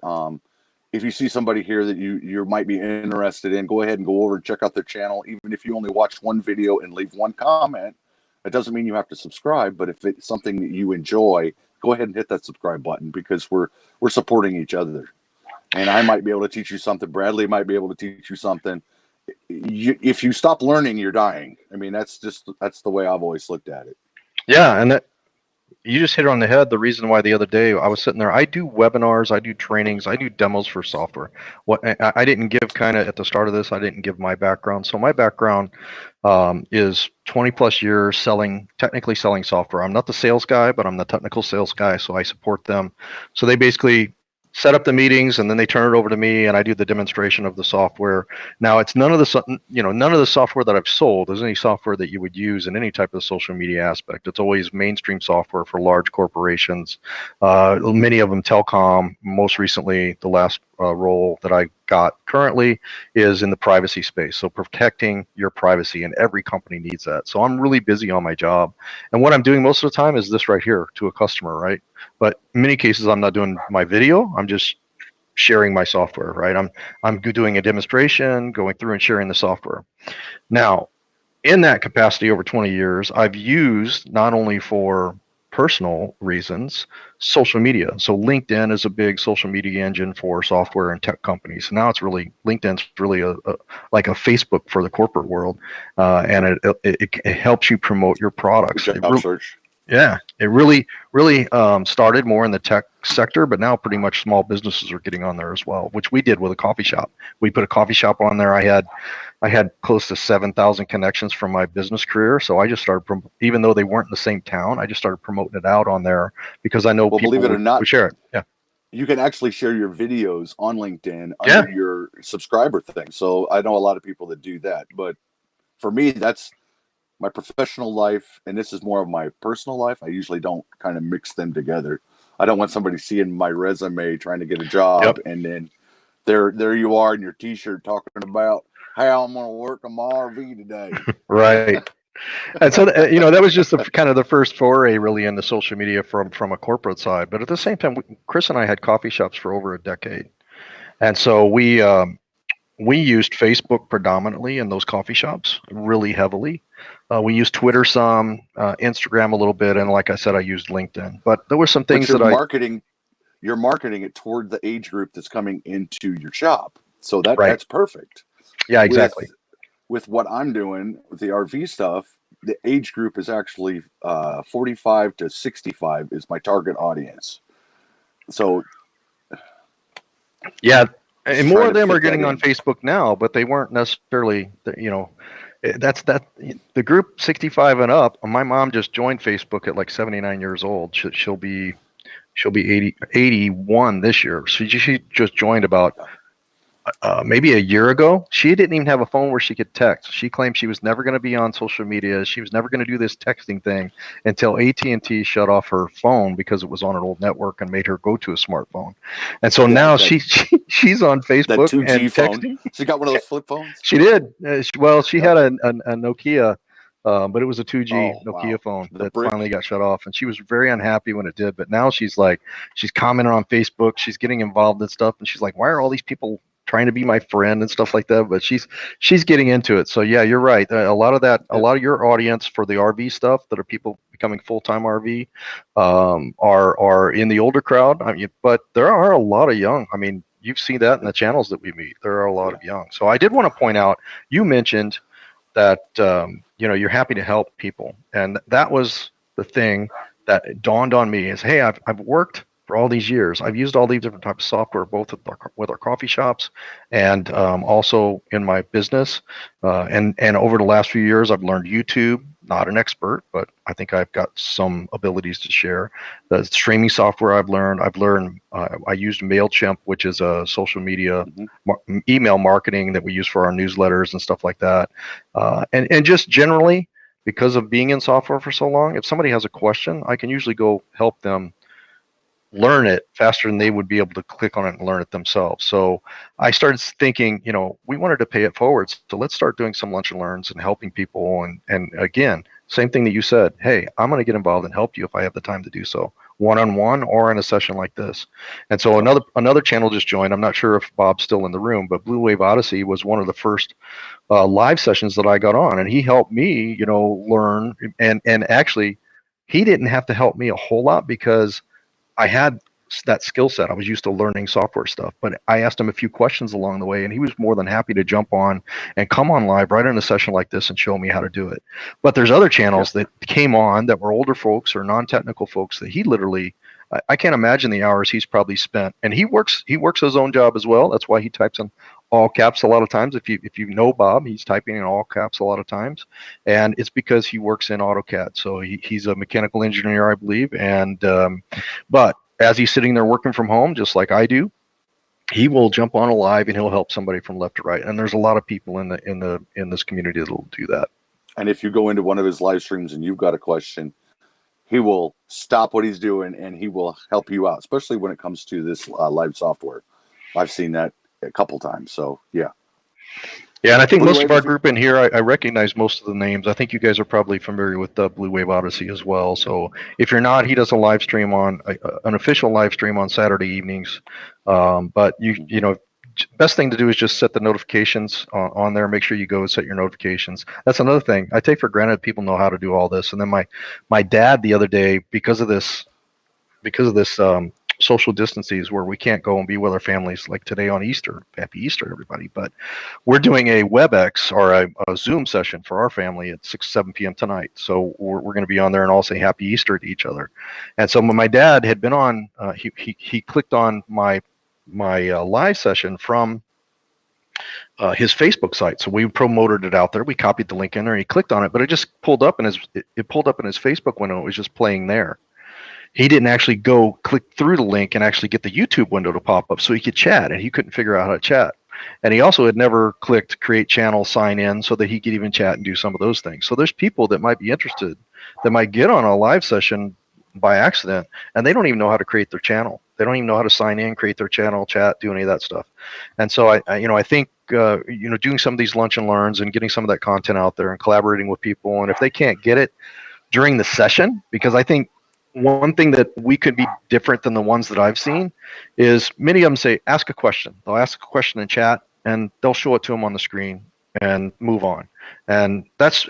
if you see somebody here that you might be interested in, go ahead and go over and check out their channel. Even if you only watch one video and leave one comment, it doesn't mean you have to subscribe. But if it's something that you enjoy, go ahead and hit that subscribe button, because we're supporting each other. And I might be able to teach you something. Bradley might be able to teach you something. If you stop learning, you're dying. I mean, that's the way I've always looked at it. Yeah, and you just hit it on the head. The reason why the other day I was sitting there, I do webinars, I do trainings, I do demos for software. What I didn't give kind of at the start of this, I didn't give my background. So my background is 20 plus years technically selling software. I'm not the sales guy, but I'm the technical sales guy. So I support them. So they basically set up the meetings, and then they turn it over to me, and I do the demonstration of the software. Now, it's none of the software that I've sold is any software that you would use in any type of social media aspect. It's always mainstream software for large corporations, many of them telecom. Most recently, the last role that I got currently is in the privacy space. So protecting your privacy, and every company needs that. So I'm really busy on my job. And what I'm doing most of the time is this right here to a customer, right? But in many cases, I'm not doing my video. I'm just sharing my software, right? I'm doing a demonstration, going through and sharing the software. Now, in that capacity over 20 years, I've used, not only for personal reasons, social media. So LinkedIn is a big social media engine for software and tech companies. Now LinkedIn's really like a Facebook for the corporate world, and it helps you promote your products. Job search. Yeah, it really started more in the tech sector, but now pretty much small businesses are getting on there as well, which we did with a coffee shop. We put a coffee shop on there. I had close to 7,000 connections from my business career, so I just started, even though they weren't in the same town, I just started promoting it out on there because I know people believe it or not, would share it. Yeah, you can actually share your videos on LinkedIn under your subscriber thing. So I know a lot of people that do that, but for me, that's my professional life, and this is more of my personal life. I usually don't kind of mix them together. I don't want somebody seeing my resume trying to get a job, and then there you are in your T-shirt talking about how I'm going to work on my RV today. Right. And so, that was just kind of the first foray really into social media from a corporate side. But at the same time, Chris and I had coffee shops for over a decade, and so we used Facebook predominantly in those coffee shops, really heavily. We used Twitter some, Instagram a little bit, and like I said, I used LinkedIn. But there were some things you're marketing it toward the age group that's coming into your shop, so that's perfect. Yeah, exactly. With what I'm doing with the RV stuff, the age group is actually 45 to 65 is my target audience. So yeah, and more of them are getting on Facebook now, but they weren't necessarily, that's the group 65 and up. My mom just joined Facebook at like 79 years old. She'll be 81 this year. So she just joined about maybe a year ago. She didn't even have a phone where she could text. She claimed she was never going to be on social media. She was never going to do this texting thing until AT&T shut off her phone because it was on an old network and made her go to a smartphone. And so now she's on Facebook that 2G and phone. texting. She got one of those flip phones? She did. She had a Nokia, but it was a 2G Nokia phone that finally got shut off, and she was very unhappy when it did. But now she's commenting on Facebook. She's getting involved in stuff, and she's like, why are all these people trying to be my friend and stuff like that? But she's getting into it. So yeah, you're right. A lot of your audience for the RV stuff that are people becoming full-time RV are in the older crowd. I mean, but there are a lot of young. I mean, you've seen that in the channels that we meet. There are a lot of young. So I did want to point out, you mentioned that you're happy to help people, and that was the thing that dawned on me is, hey, I've worked for all these years. I've used all these different types of software, both with our coffee shops and also in my business. And over the last few years, I've learned YouTube. Not an expert, but I think I've got some abilities to share. The streaming software I've learned. I used MailChimp, which is a social media email marketing that we use for our newsletters and stuff like that. And just generally, because of being in software for so long, if somebody has a question, I can usually go help them learn it faster than they would be able to click on it and learn it themselves. So I started thinking, we wanted to pay it forward. So let's start doing some lunch and learns and helping people. And again, same thing that you said, hey, I'm going to get involved and help you if I have the time to do so. one-on-one or in a session like this. And so another channel just joined. I'm not sure if Bob's still in the room, but Blue Wave Odyssey was one of the first live sessions that I got on, and he helped me, learn. And actually, he didn't have to help me a whole lot because I had that skill set. I was used to learning software stuff, but I asked him a few questions along the way, and he was more than happy to jump on and come on live right in a session like this and show me how to do it. But there's other channels that came on that were older folks or non-technical folks that he literally, I can't imagine the hours he's probably spent. And he works his own job as well. That's why he types in all caps a lot of times. If you know Bob, he's typing in all caps a lot of times, and it's because he works in AutoCAD. So he's a mechanical engineer, I believe, and but as he's sitting there working from home, just like I do, he will jump on a live and he'll help somebody from left to right. And there's a lot of people in this community that will do that. And if you go into one of his live streams and you've got a question, he will stop what he's doing and he will help you out, especially when it comes to this live software. I've seen that a couple times. So yeah. Yeah, and I think most of our group in here, I recognize most of the names. I think you guys are probably familiar with Blue Wave Odyssey as well. So if you're not, he does a live stream an official live stream on Saturday evenings. But best thing to do is just set the notifications on there. Make sure you go and set your notifications. That's another thing. I take for granted people know how to do all this. And then my dad the other day, because of this social distances where we can't go and be with our families, like today on Easter. Happy Easter, everybody. But we're doing a WebEx or a Zoom session for our family at 7 p.m. tonight. So we're going to be on there and all say Happy Easter to each other. And so when my dad had been on, he clicked on my live session from his Facebook site. So we promoted it out there. We copied the link in there. He clicked on it, but it just pulled up in his Facebook window. It was just playing there. He didn't actually go click through the link and actually get the YouTube window to pop up so he could chat, and he couldn't figure out how to chat. And he also had never clicked create channel, sign in, so that he could even chat and do some of those things. So there's people that might be interested that might get on a live session by accident, and they don't even know how to create their channel. They don't even know how to sign in, create their channel, chat, do any of that stuff. And so I think doing some of these lunch and learns and getting some of that content out there and collaborating with people, and if they can't get it during the session, because I think one thing that we could be different than the ones that I've seen is many of them say, ask a question. They'll ask a question in chat and they'll show it to them on the screen and move on. And that's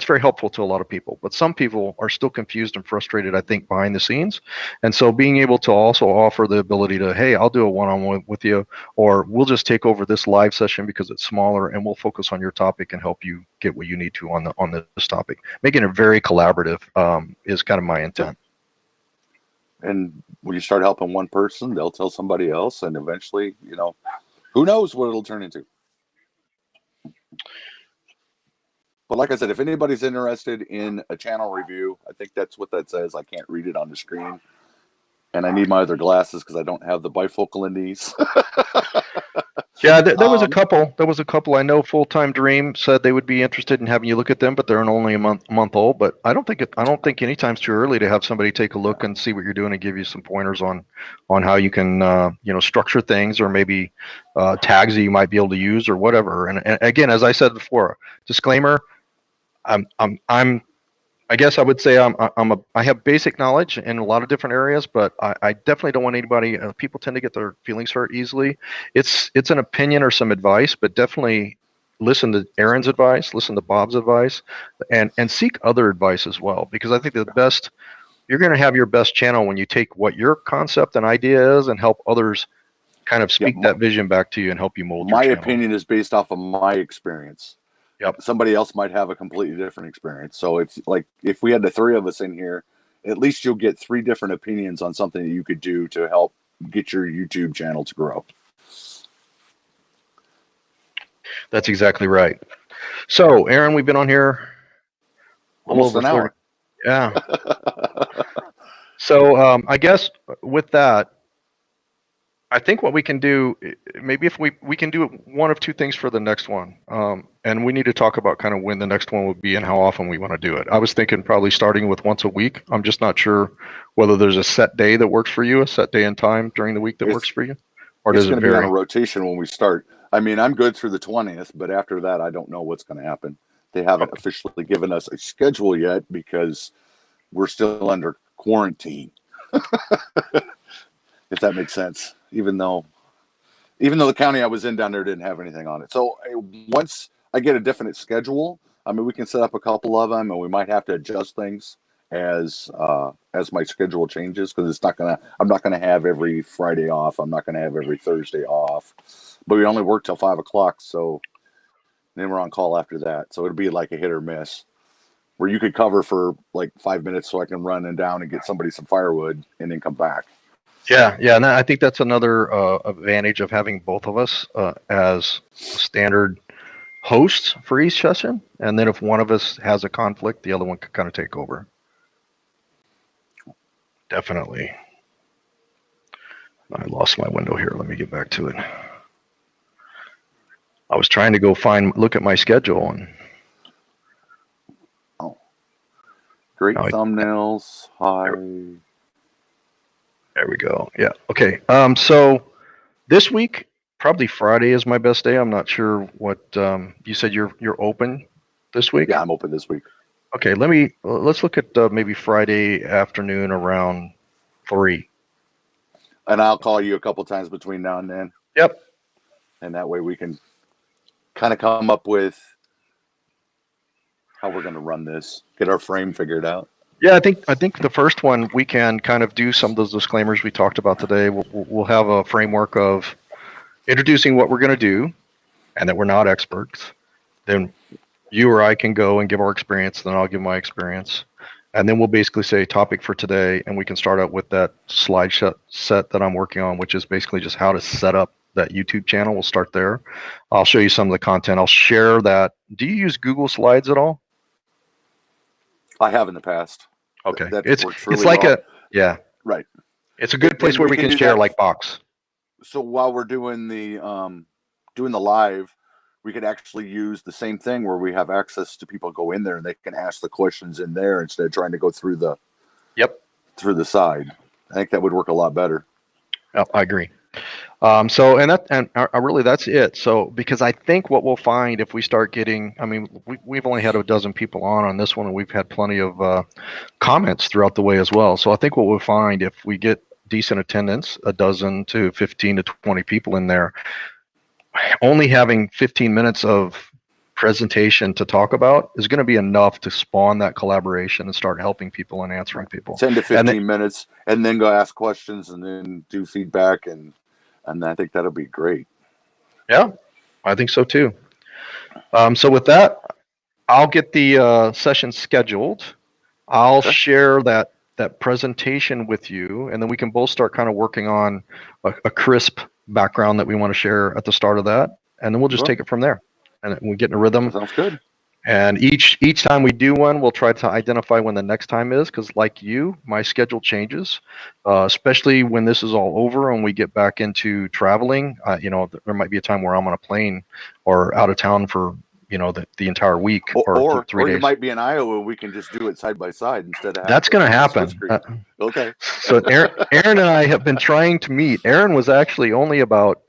very helpful to a lot of people. But some people are still confused and frustrated, I think, behind the scenes. And so being able to also offer the ability to, hey, I'll do a one-on-one with you, or we'll just take over this live session because it's smaller and we'll focus on your topic and help you get what you need to on this topic. Making it very collaborative is kind of my intent. And when you start helping one person, they'll tell somebody else, and eventually, who knows what it'll turn into. But like I said, if anybody's interested in a channel review, I think that's what that says. I can't read it on the screen. And I need my other glasses because I don't have the bifocal in these. Yeah, there was a couple. There was a couple. I know Full Time Dream said they would be interested in having you look at them, but they're only a month old. But I don't think any time's too early to have somebody take a look and see what you're doing and give you some pointers on how you can structure things, or maybe tags that you might be able to use or whatever. And again, as I said before, disclaimer: I guess I would say I have basic knowledge in a lot of different areas, but I definitely don't want anybody. People tend to get their feelings hurt easily. It's an opinion or some advice, but definitely listen to Aron's advice, listen to Bob's advice, and seek other advice as well. Because I think you're going to have your best channel when you take what your concept and idea is and help others kind of speak that vision back to you and help you mold your channel. My opinion is based off of my experience. Yep. Somebody else might have a completely different experience. So if we had the three of us in here, at least you'll get three different opinions on something that you could do to help get your YouTube channel to grow. That's exactly right. So, Aron, we've been on here almost an hour. Yeah. So, I guess with that, I think what we can do, maybe if we can do one of two things for the next one, and we need to talk about kind of when the next one would be and how often we want to do it. I was thinking probably starting with once a week. I'm just not sure whether there's a set day that works for you, a set day and time during the week that works for you, or does it vary? It's going to be on a rotation when we start. I mean, I'm good through the 20th, but after that, I don't know what's going to happen. They haven't officially given us a schedule yet because we're still under quarantine. if that makes sense. Even though the county I was in down there didn't have anything on it. So once I get a definite schedule, I mean, we can set up a couple of them, and we might have to adjust things as my schedule changes, because I'm not gonna have every Friday off. I'm not gonna have every Thursday off. But we only work till 5 o'clock, so then we're on call after that. So it'd be like a hit or miss, where you could cover for like 5 minutes so I can run and down and get somebody some firewood and then come back. Yeah, and I think that's another advantage of having both of us as standard hosts for each session. And then if one of us has a conflict, the other one can kind of take over. Definitely. I lost my window here. Let me get back to it. I was trying to go look at my schedule. And great thumbnails. Hi. There we go. Yeah. Okay. So this week, probably Friday is my best day. I'm not sure what you said. You're open this week? Yeah, I'm open this week. Okay. Let's look at maybe Friday afternoon around 3. And I'll call you a couple times between now and then. Yep. And that way we can kind of come up with how we're going to run this, get our frame figured out. Yeah, I think the first one we can kind of do some of those disclaimers we talked about today. We'll have a framework of introducing what we're going to do, and that we're not experts. Then you or I can go and give our experience. Then I'll give my experience, and then we'll basically say topic for today, and we can start out with that slide set that I'm working on, which is basically just how to set up that YouTube channel. We'll start there. I'll show you some of the content. I'll share that. Do you use Google Slides at all? I have in the past. Okay, it's like well. Yeah, right. It's a good place where we can share like Box. So while we're doing the live, we could actually use the same thing where we have access to people go in there and they can ask the questions in there instead of trying to go through the side. I think that would work a lot better. Oh, I agree. So really that's it. So because I think what we'll find if we start getting, I mean, we've only had a dozen people on this one, and we've had plenty of comments throughout the way as well. So I think what we'll find if we get decent attendance, a dozen to 15 to 20 people in there, only having 15 minutes of presentation to talk about is going to be enough to spawn that collaboration and start helping people and answering people. 10 to 15 minutes, and then go ask questions and then do feedback, and I think that'll be great. Yeah, I think so too. So with that, I'll get the session scheduled. I'll share that presentation with you, and then we can both start kind of working on a crisp background that we want to share at the start of that, and then we'll just take it from there. And we get in a rhythm. That sounds good. And each time we do one, we'll try to identify when the next time is, because like you, my schedule changes, especially when this is all over and we get back into traveling. There might be a time where I'm on a plane or out of town for the entire week or 3 days. Or you might be in Iowa. We can just do it side by side instead of. That's going to happen. Okay. So Aaron and I have been trying to meet. Aaron was actually only about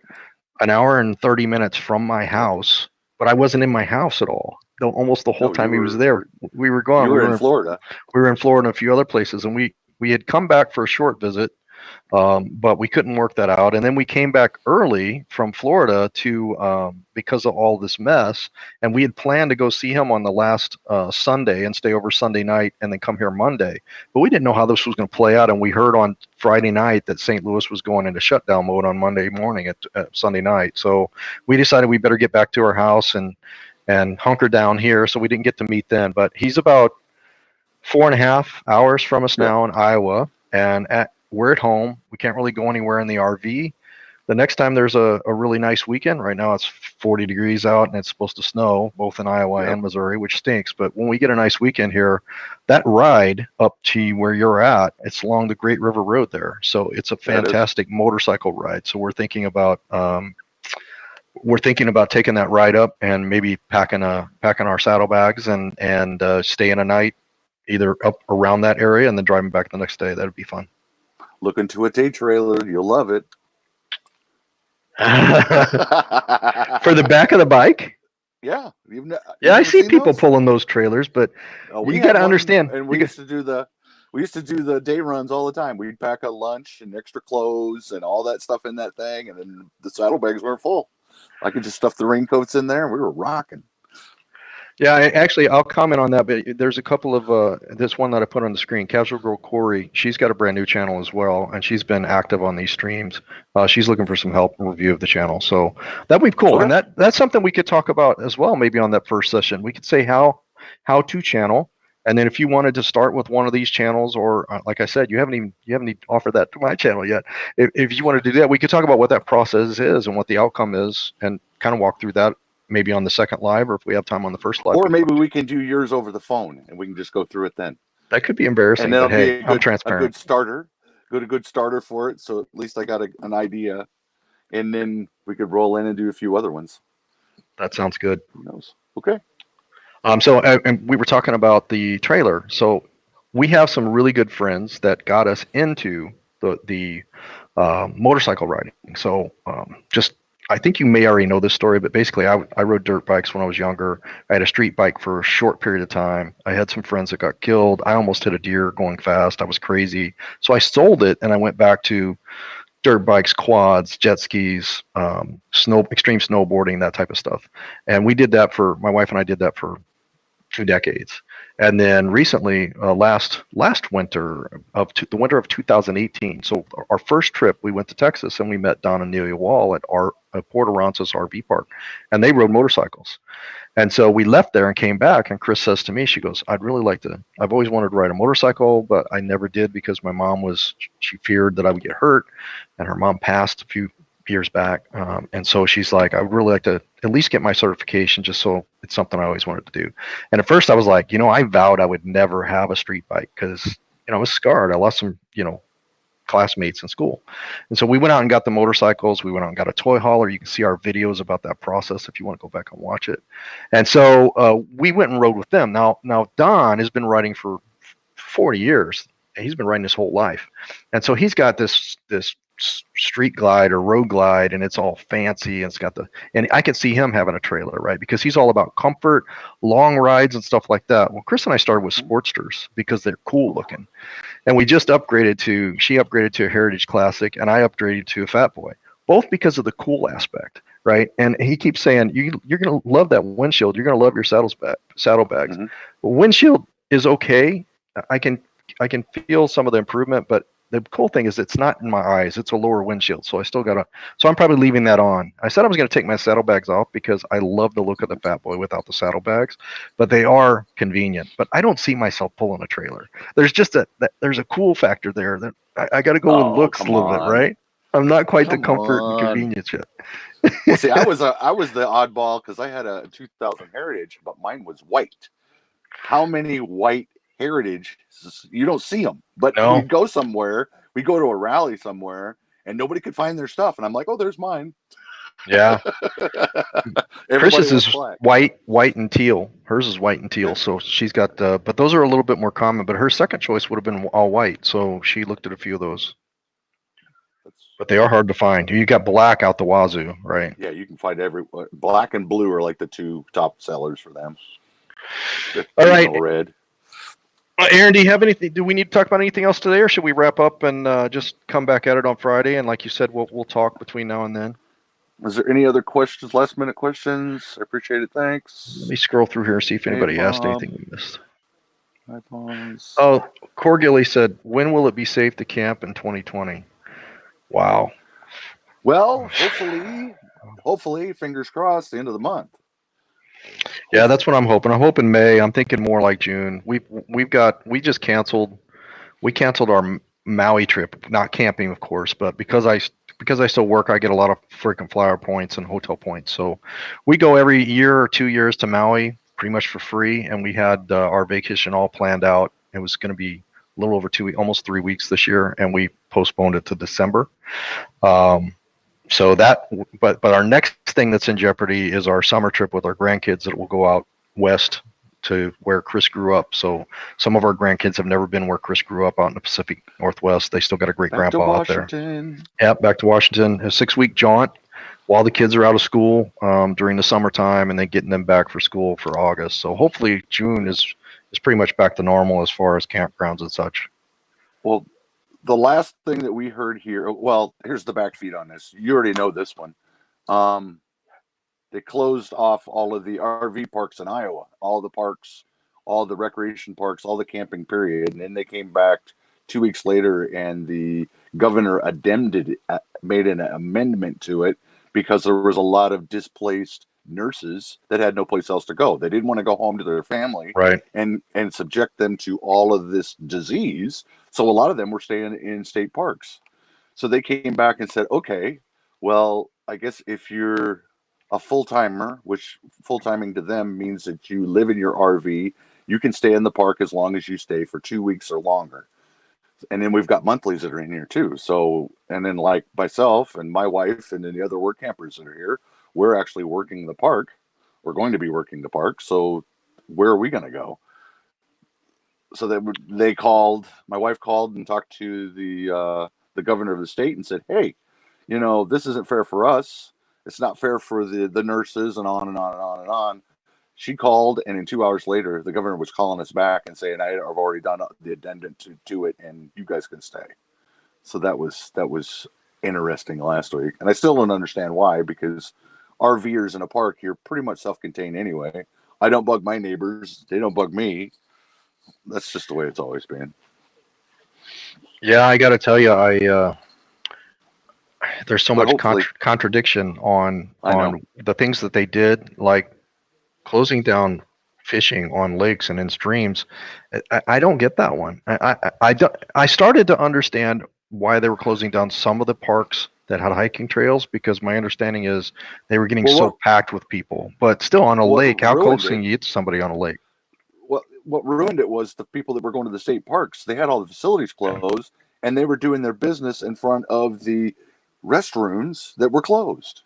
an hour and 30 minutes from my house, but I wasn't in my house at all. Almost the whole time he was there. We were gone. We were in Florida. We were in Florida and a few other places, and we had come back for a short visit, but we couldn't work that out. And then we came back early from Florida because of all this mess, and we had planned to go see him on the last Sunday and stay over Sunday night and then come here Monday. But we didn't know how this was going to play out, and we heard on Friday night that St. Louis was going into shutdown mode on Monday morning at Sunday night. So we decided we better get back to our house and hunker down here, so we didn't get to meet then. But he's about 4.5 hours from us now in Iowa, and we're at home. We can't really go anywhere in the RV. The next time there's a really nice weekend, right now it's 40 degrees out and it's supposed to snow both in Iowa and Missouri, which stinks. But when we get a nice weekend here, that ride up to where you're at, it's along the Great River Road there. So it's a fantastic motorcycle ride. So we're thinking about taking that ride up and maybe packing our saddlebags and staying a night either up around that area and then driving back the next day. That'd be fun. Look into a day trailer. You'll love it. For the back of the bike? Yeah. I see people pulling those trailers, but you got to understand. And we used to do we used to do the day runs all the time. We'd pack a lunch and extra clothes and all that stuff in that thing, and then the saddlebags were full. I could just stuff the raincoats in there, and we were rocking. Yeah, actually, I'll comment on that, but there's a couple of this one that I put on the screen. Casual Girl Corey, she's got a brand new channel as well, and she's been active on these streams. She's looking for some help and review of the channel, so that'd be cool. Okay. And that's something we could talk about as well, maybe on that first session. We could say how to channel, and then if you wanted to start with one of these channels, or like I said, you haven't even offered that to my channel yet. If you wanted to do that, we could talk about what that process is and what the outcome is, and kind of walk through that. Maybe on the second live, or if we have time on the first live. Or maybe we can do yours over the phone, and we can just go through it then. That could be embarrassing, and that'll but hey, be I'm transparent. A good starter for it. So at least I got an idea, and then we could roll in and do a few other ones. That sounds good. Who knows? Okay. So and we were talking about the trailer. So we have some really good friends that got us into the motorcycle riding. So just. I think you may already know this story, but basically I rode dirt bikes when I was younger. I had a street bike for a short period of time. I had some friends that got killed. I almost hit a deer going fast. I was crazy. So I sold it and I went back to dirt bikes, quads, jet skis, extreme snowboarding, that type of stuff. And we did that my wife and I did that for 2 decades. And then recently, last winter the winter of 2018. So our first trip, we went to Texas and we met Don and Nelia Wall at Port Aransas RV park, and they rode motorcycles. And so we left there and came back, and Chris says to me, she goes, I've always wanted to ride a motorcycle, but I never did because my mom she feared that I would get hurt, and her mom passed a few years back. And so she's like, I would really like to at least get my certification just so it's something I always wanted to do. And at first I was like, I vowed I would never have a street bike because, I was scarred. I lost some, classmates in school. And so we went out and got the motorcycles. We went out and got a toy hauler. You can see our videos about that process if you want to go back and watch it. And so we went and rode with them. Now Don has been riding for 40 years. He's been riding his whole life. And so he's got this street glide or road glide, and it's all fancy, and and I could see him having a trailer, right? Because he's all about comfort, long rides and stuff like that. Well, Chris and I started with Sportsters because they're cool looking. And we just she upgraded to a Heritage Classic, and I upgraded to a Fat Boy, both because of the cool aspect, right? And he keeps saying, you're going to love that windshield. You're going to love your saddlebags. Mm-hmm. But windshield is okay. I can feel some of the improvement, but the cool thing is it's not in my eyes. It's a lower windshield, so I'm probably leaving that on. I said I was going to take my saddlebags off because I love the look of the Fat Boy without the saddlebags, but they are convenient. But I don't see myself pulling a trailer. There's just there's a cool factor there that I got to go with looks a little bit, right? I'm not quite the comfort and convenience yet. Well, see, I was the oddball because I had a 2000 Heritage, but mine was white. How many white Heritage, you don't see them, but we go somewhere, we go to a rally somewhere, and nobody could find their stuff, and I'm like, oh, there's mine. Yeah. Chris's is white and teal. Hers is white and teal, so she's got but those are a little bit more common, but her second choice would have been all white, so she looked at a few of those. But they are hard to find. You got black out the wazoo, right? Yeah, you can find black and blue are like the two top sellers for them. All right. Red. Aaron, do you have anything? Do we need to talk about anything else today, or should we wrap up and just come back at it on Friday? And like you said, we'll talk between now and then. Is there any other questions? Last minute questions? I appreciate it. Thanks. Let me scroll through here and see if anybody asked anything we missed. Hi, Pawz. Oh, Corgilly said, "When will it be safe to camp in 2020?" Wow. Well, hopefully, fingers crossed, the end of the month. Yeah, that's what I'm hoping. I'm hoping May. I'm thinking more like June. We canceled our Maui trip, not camping, of course, but because I still work, I get a lot of freaking flyer points and hotel points. So we go every year or 2 years to Maui pretty much for free, and we had our vacation all planned out. It was going to be a little over 2 weeks, almost 3 weeks this year, and we postponed it to December. So that, but our next thing that's in jeopardy is our summer trip with our grandkids that will go out west to where Chris grew up. So some of our grandkids have never been where Chris grew up out in the Pacific Northwest. They still got a great grandpa out there. Yep, back to Washington. A 6-week jaunt while the kids are out of school during the summertime, and then getting them back for school for August. So hopefully June is pretty much back to normal as far as campgrounds and such. Well, the last thing that we heard here, well, here's the backfeed on this. You already know this one. Um, they closed off all of the RV parks in Iowa, all the parks, all the recreation parks, all the camping period. And then they came back 2 weeks later and the governor made an amendment to it because there was a lot of displaced nurses that had no place else to go. They didn't want to go home to their family Right. and subject them to all of this disease. So a lot of them were staying in state parks. So they came back and said, okay, well, I guess if you're a full timer, which full timing to them means that you live in your RV, you can stay in the park as long as you stay for 2 weeks or longer. And then we've got monthlies that are in here too. So, and then like myself and my wife and then the other work campers that are here, we're actually working the park. We're going to be working the park. So, where are we going to go? So they called. My wife called and talked to the governor of the state and said, "Hey, this isn't fair for us. It's not fair for the nurses and on and on and on and on." She called, and in 2 hours later, the governor was calling us back and saying, "I've already done the addendum to it, and you guys can stay." So that was interesting last week, and I still don't understand why, because RVers in a park, you're pretty much self-contained anyway. I don't bug my neighbors; they don't bug me. That's just the way it's always been. Yeah, I got to tell you, there's so But much hopefully, contradiction on I know. the things that they did, like closing down fishing on lakes and in streams. I don't get that one. I started to understand why they were closing down some of the parks that had hiking trails, because my understanding is they were getting Well, so packed with people. But still, on a what lake, how ruined close it? can you get to somebody on a lake? What ruined it was the people that were going to the state parks. They had all the facilities Yeah. closed, and they were doing their business in front of the restrooms that were closed.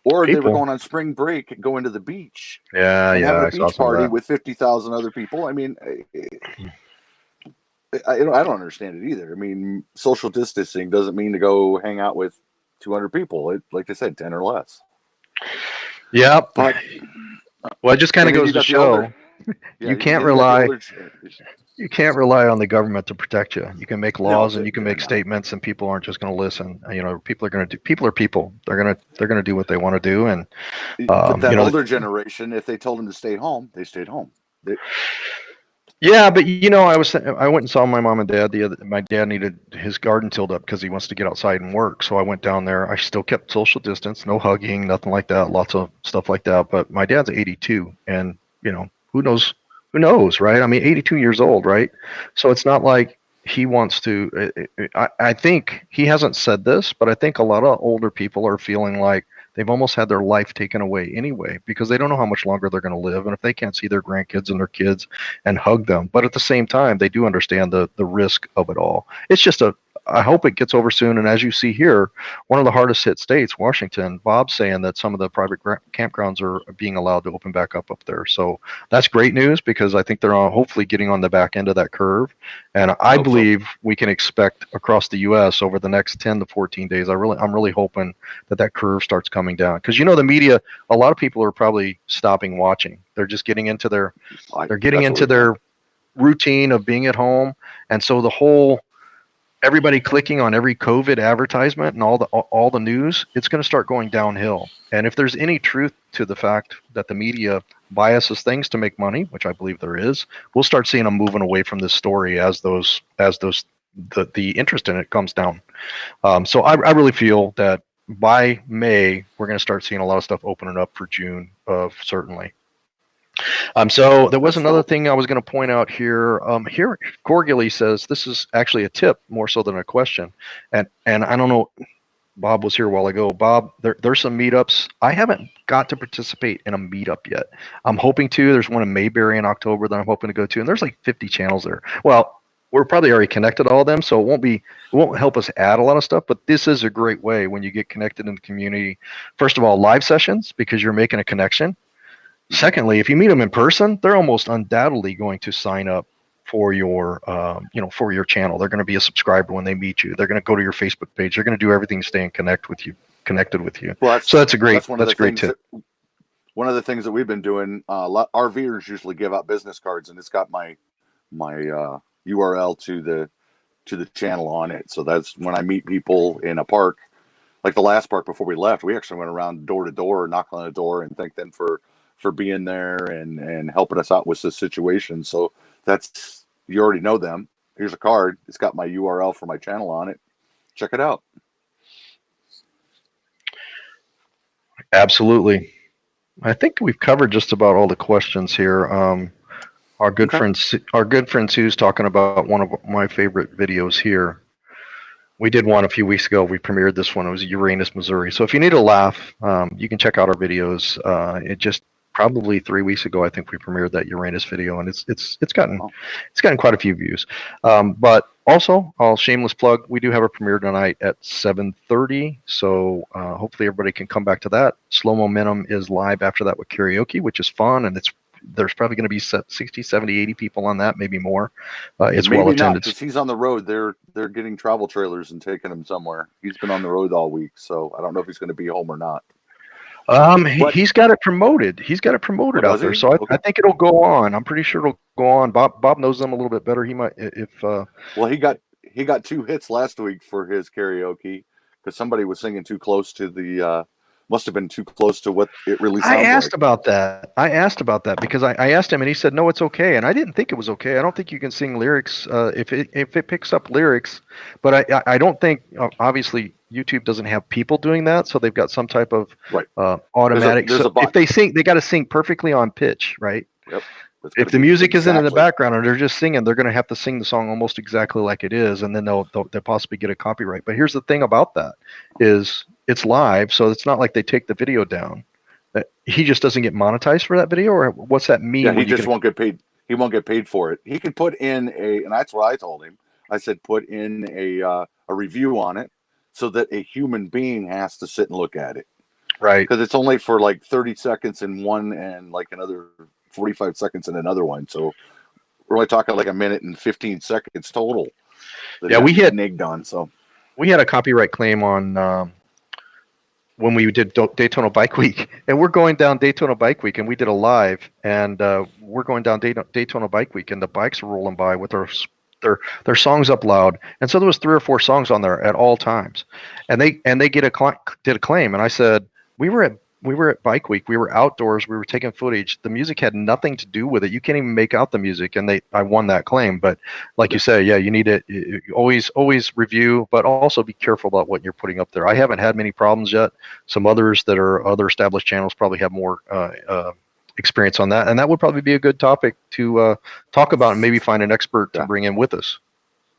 Or they were People. going on spring break, going to the beach Yeah, and yeah, having a I saw beach some of party that. with 50,000 other people. I mean, I don't understand it either. I mean, social distancing doesn't mean to go hang out with 200 people. Like I said, 10 or less. Yeah. But Well, it just kind and of then goes you to got the older, show yeah. you Then can't you got the rely older generation. you can't rely on the government to protect you. You can make No, laws and you can they're make not. statements, and people aren't just going to listen. People are going to do. People are people. They're going to do what they want to do, and But you that know. older generation, if they told them to stay home, they stayed home. They, Yeah, but I went and saw my mom and dad the other. My dad needed his garden tilled up because he wants to get outside and work. So I went down there. I still kept social distance, no hugging, nothing like that. Lots of stuff like that. But my dad's 82, and who knows? Who knows, right? I mean, 82 years old, right? So it's not like he wants to. I think he hasn't said this, but I think a lot of older people are feeling like they've almost had their life taken away anyway, because they don't know how much longer they're going to live, and if they can't see their grandkids and their kids and hug them. But at the same time, they do understand the risk of it all. It's just I hope it gets over soon. And as you see here, one of the hardest hit states, Washington, Bob's saying that some of the private campgrounds are being allowed to open back up there. So that's great news, because I think they're hopefully getting on the back end of that curve. And I I hope so. believe we can expect across the U.S. over the next 10 to 14 days. I'm really hoping that curve starts coming down, because the media, a lot of people are probably stopping watching. They're just getting into That's what we've done. their routine of being at home. And so the whole everybody clicking on every COVID advertisement and all the news, it's going to start going downhill. And if there's any truth to the fact that the media biases things to make money, which I believe there is, we'll start seeing them moving away from this story as the interest in it comes down. So I really feel that by May we're going to start seeing a lot of stuff opening up for June, certainly. So there was That's the another hope. thing I was going to point out here. Here, Corgily says this is actually a tip more so than a question, and I don't know. Bob was here a while ago. Bob, there's some meetups. I haven't got to participate in a meetup yet. I'm hoping to. There's one in Mayberry in October that I'm hoping to go to, and there's like 50 channels there. Well, we're probably already connected to all of them, so it won't help us add a lot of stuff. But this is a great way when you get connected in the community. First of all, live sessions, because you're making a connection. Secondly, if you meet them in person, they're almost undoubtedly going to sign up for for your channel. They're going to be a subscriber when they meet you. They're going to go to your Facebook page. They're going to do everything to stay connected with you. Well, So that's a great that's one of that's the a great things tip. that we've been doing. RVers usually give out business cards, and it's got my URL to to the channel on it. So that's when I meet people in a park, like the last park before we left. We actually went around door to door, knocking on the door, and thank them for being there and helping us out with this situation. So that's, you already know them. Here's a card. It's got my URL for my channel on it. Check it out. Absolutely. I think we've covered just about all the questions here. Our good friend Sue's talking about one of my favorite videos here. We did one a few weeks ago. We premiered this one. It was Uranus, Missouri. So if you need a laugh, you can check out our videos. It just probably 3 weeks ago, I think we premiered that Uranus video, and it's gotten quite a few views. But also, I'll shameless plug. We do have a premiere tonight at 7:30. So hopefully everybody can come back to that. Slow Momentum is live after that with karaoke, which is fun, and there's probably going to be 60, 70, 80 people on that, maybe more. It's maybe well attended. Because he's on the road. They're getting travel trailers and taking him somewhere. He's been on the road all week, so I don't know if he's going to be home or not. He's got it promoted. He's got it promoted out there, so I think it'll go on. I'm pretty sure it'll go on. Bob knows them a little bit better. He might if. Well, he got 2 hits last week for his karaoke because somebody was singing too close to the. Must have been too close to what it really sounds like. I asked about that because I asked him and he said no, it's okay, and I didn't think it was okay. I don't think you can sing lyrics if it picks up lyrics, but I don't think obviously YouTube doesn't have people doing that, so they've got some type of automatic. If they sing, they got to sing perfectly on pitch, right? Yep. If the music isn't in the background and they're just singing, they're going to have to sing the song almost exactly like it is, and then they'll possibly get a copyright. But here's the thing about that is it's live, so it's not like they take the video down. He just doesn't get monetized for that video, or what's that mean? Yeah, he just won't get paid. He won't get paid for it. He can put in and that's what I told him. I said put in a review on it so that a human being has to sit and look at it. Right. Because it's only for like 30 seconds in one and like another 45 seconds in another one. So we're only talking like a minute and 15 seconds total. Yeah, we hit nigged on. So we had a copyright claim on when we did Daytona Bike Week, and we're going down Daytona Bike Week, and we did a live, and we're going down Daytona Bike Week, and the bikes are rolling by with their songs up loud, and so there was 3 or 4 songs on there at all times, and they did a claim, and I said we were at Bike Week, we were outdoors, we were taking footage, the music had nothing to do with it, you can't even make out the music, and I won that claim. But like you say, yeah, you need it. You always review, but also be careful about what you're putting up there. I haven't had many problems yet. Some others that are other established channels probably have more experience on that, and that would probably be a good topic to talk about and maybe find an expert to bring in with us.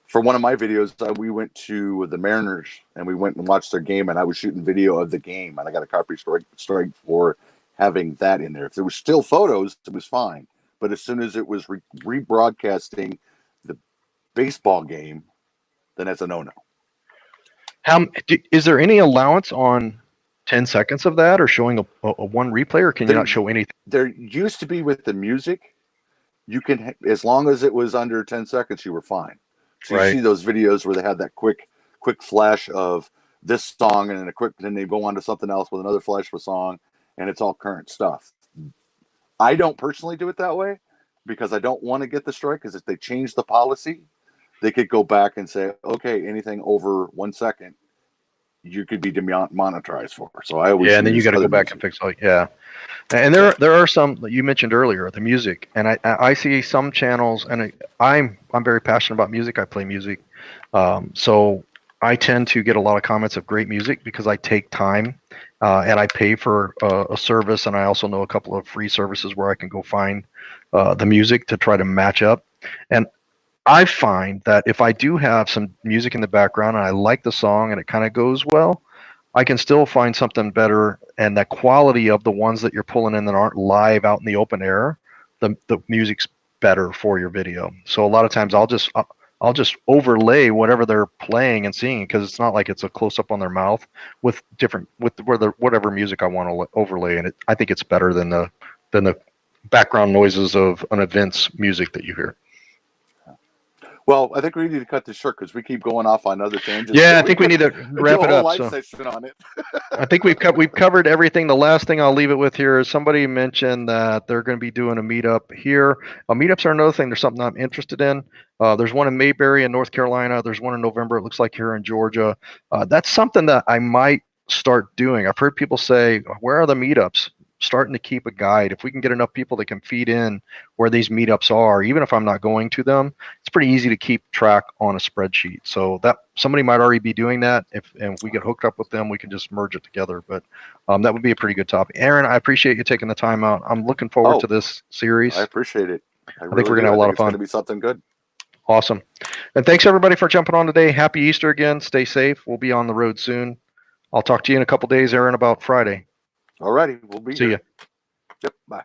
For one of my videos, we went to the Mariners and we went and watched their game, and I was shooting video of the game, and I got a copyright strike for having that in there. If there was still photos, it was fine. But as soon as it was rebroadcasting the baseball game, then that's a no-no. Is there any allowance on 10 seconds of that, or showing a one replay, or can you not show anything? There used to be with the music, you can, as long as it was under 10 seconds, you were fine. So you see those videos where they have that quick flash of this song, and then they go on to something else with another flash of a song, and it's all current stuff. I don't personally do it that way because I don't want to get the strike, because if they change the policy, they could go back and say, okay, anything over 1 second, you could be demonetized for. So I always and then you got to go back and fix it. Yeah. And there are some that you mentioned earlier, the music, and I see some channels, and I'm very passionate about music. I play music, so I tend to get a lot of comments of great music because I take time, and I pay for a service, and I also know a couple of free services where I can go find the music to try to match up. And I find that if I do have some music in the background and I like the song and it kind of goes well, I can still find something better, and the quality of the ones that you're pulling in that aren't live out in the open air, the music's better for your video. So a lot of times I'll just overlay whatever they're playing and singing, because it's not like it's a close up on their mouth, with whatever music I want to overlay, and I think it's better than the background noises of an event's music that you hear. Well, I think we need to cut this short because we keep going off on other tangents. Yeah, I think we need to wrap it up. Live So session on it. I think we've covered everything. The last thing I'll leave it with here is somebody mentioned that they're going to be doing a meetup here. Meetups are another thing. There's something I'm interested in. There's one in Mayberry in North Carolina. There's one in November. It looks like here in Georgia. That's something that I might start doing. I've heard people say, "Where are the meetups?" Starting to keep a guide. If we can get enough people that can feed in where these meetups are, even if I'm not going to them, it's pretty easy to keep track on a spreadsheet. So that somebody might already be doing that. If we get hooked up with them, we can just merge it together. But that would be a pretty good topic. Aaron, I appreciate you taking the time out. I'm looking forward to this series. I appreciate it. I think we're gonna have a lot of fun. It's gonna be something good. Awesome. And thanks everybody for jumping on today. Happy Easter again. Stay safe. We'll be on the road soon. I'll talk to you in a couple days, Aaron, about Friday. All righty. We'll be See here. ya. Yep. Bye.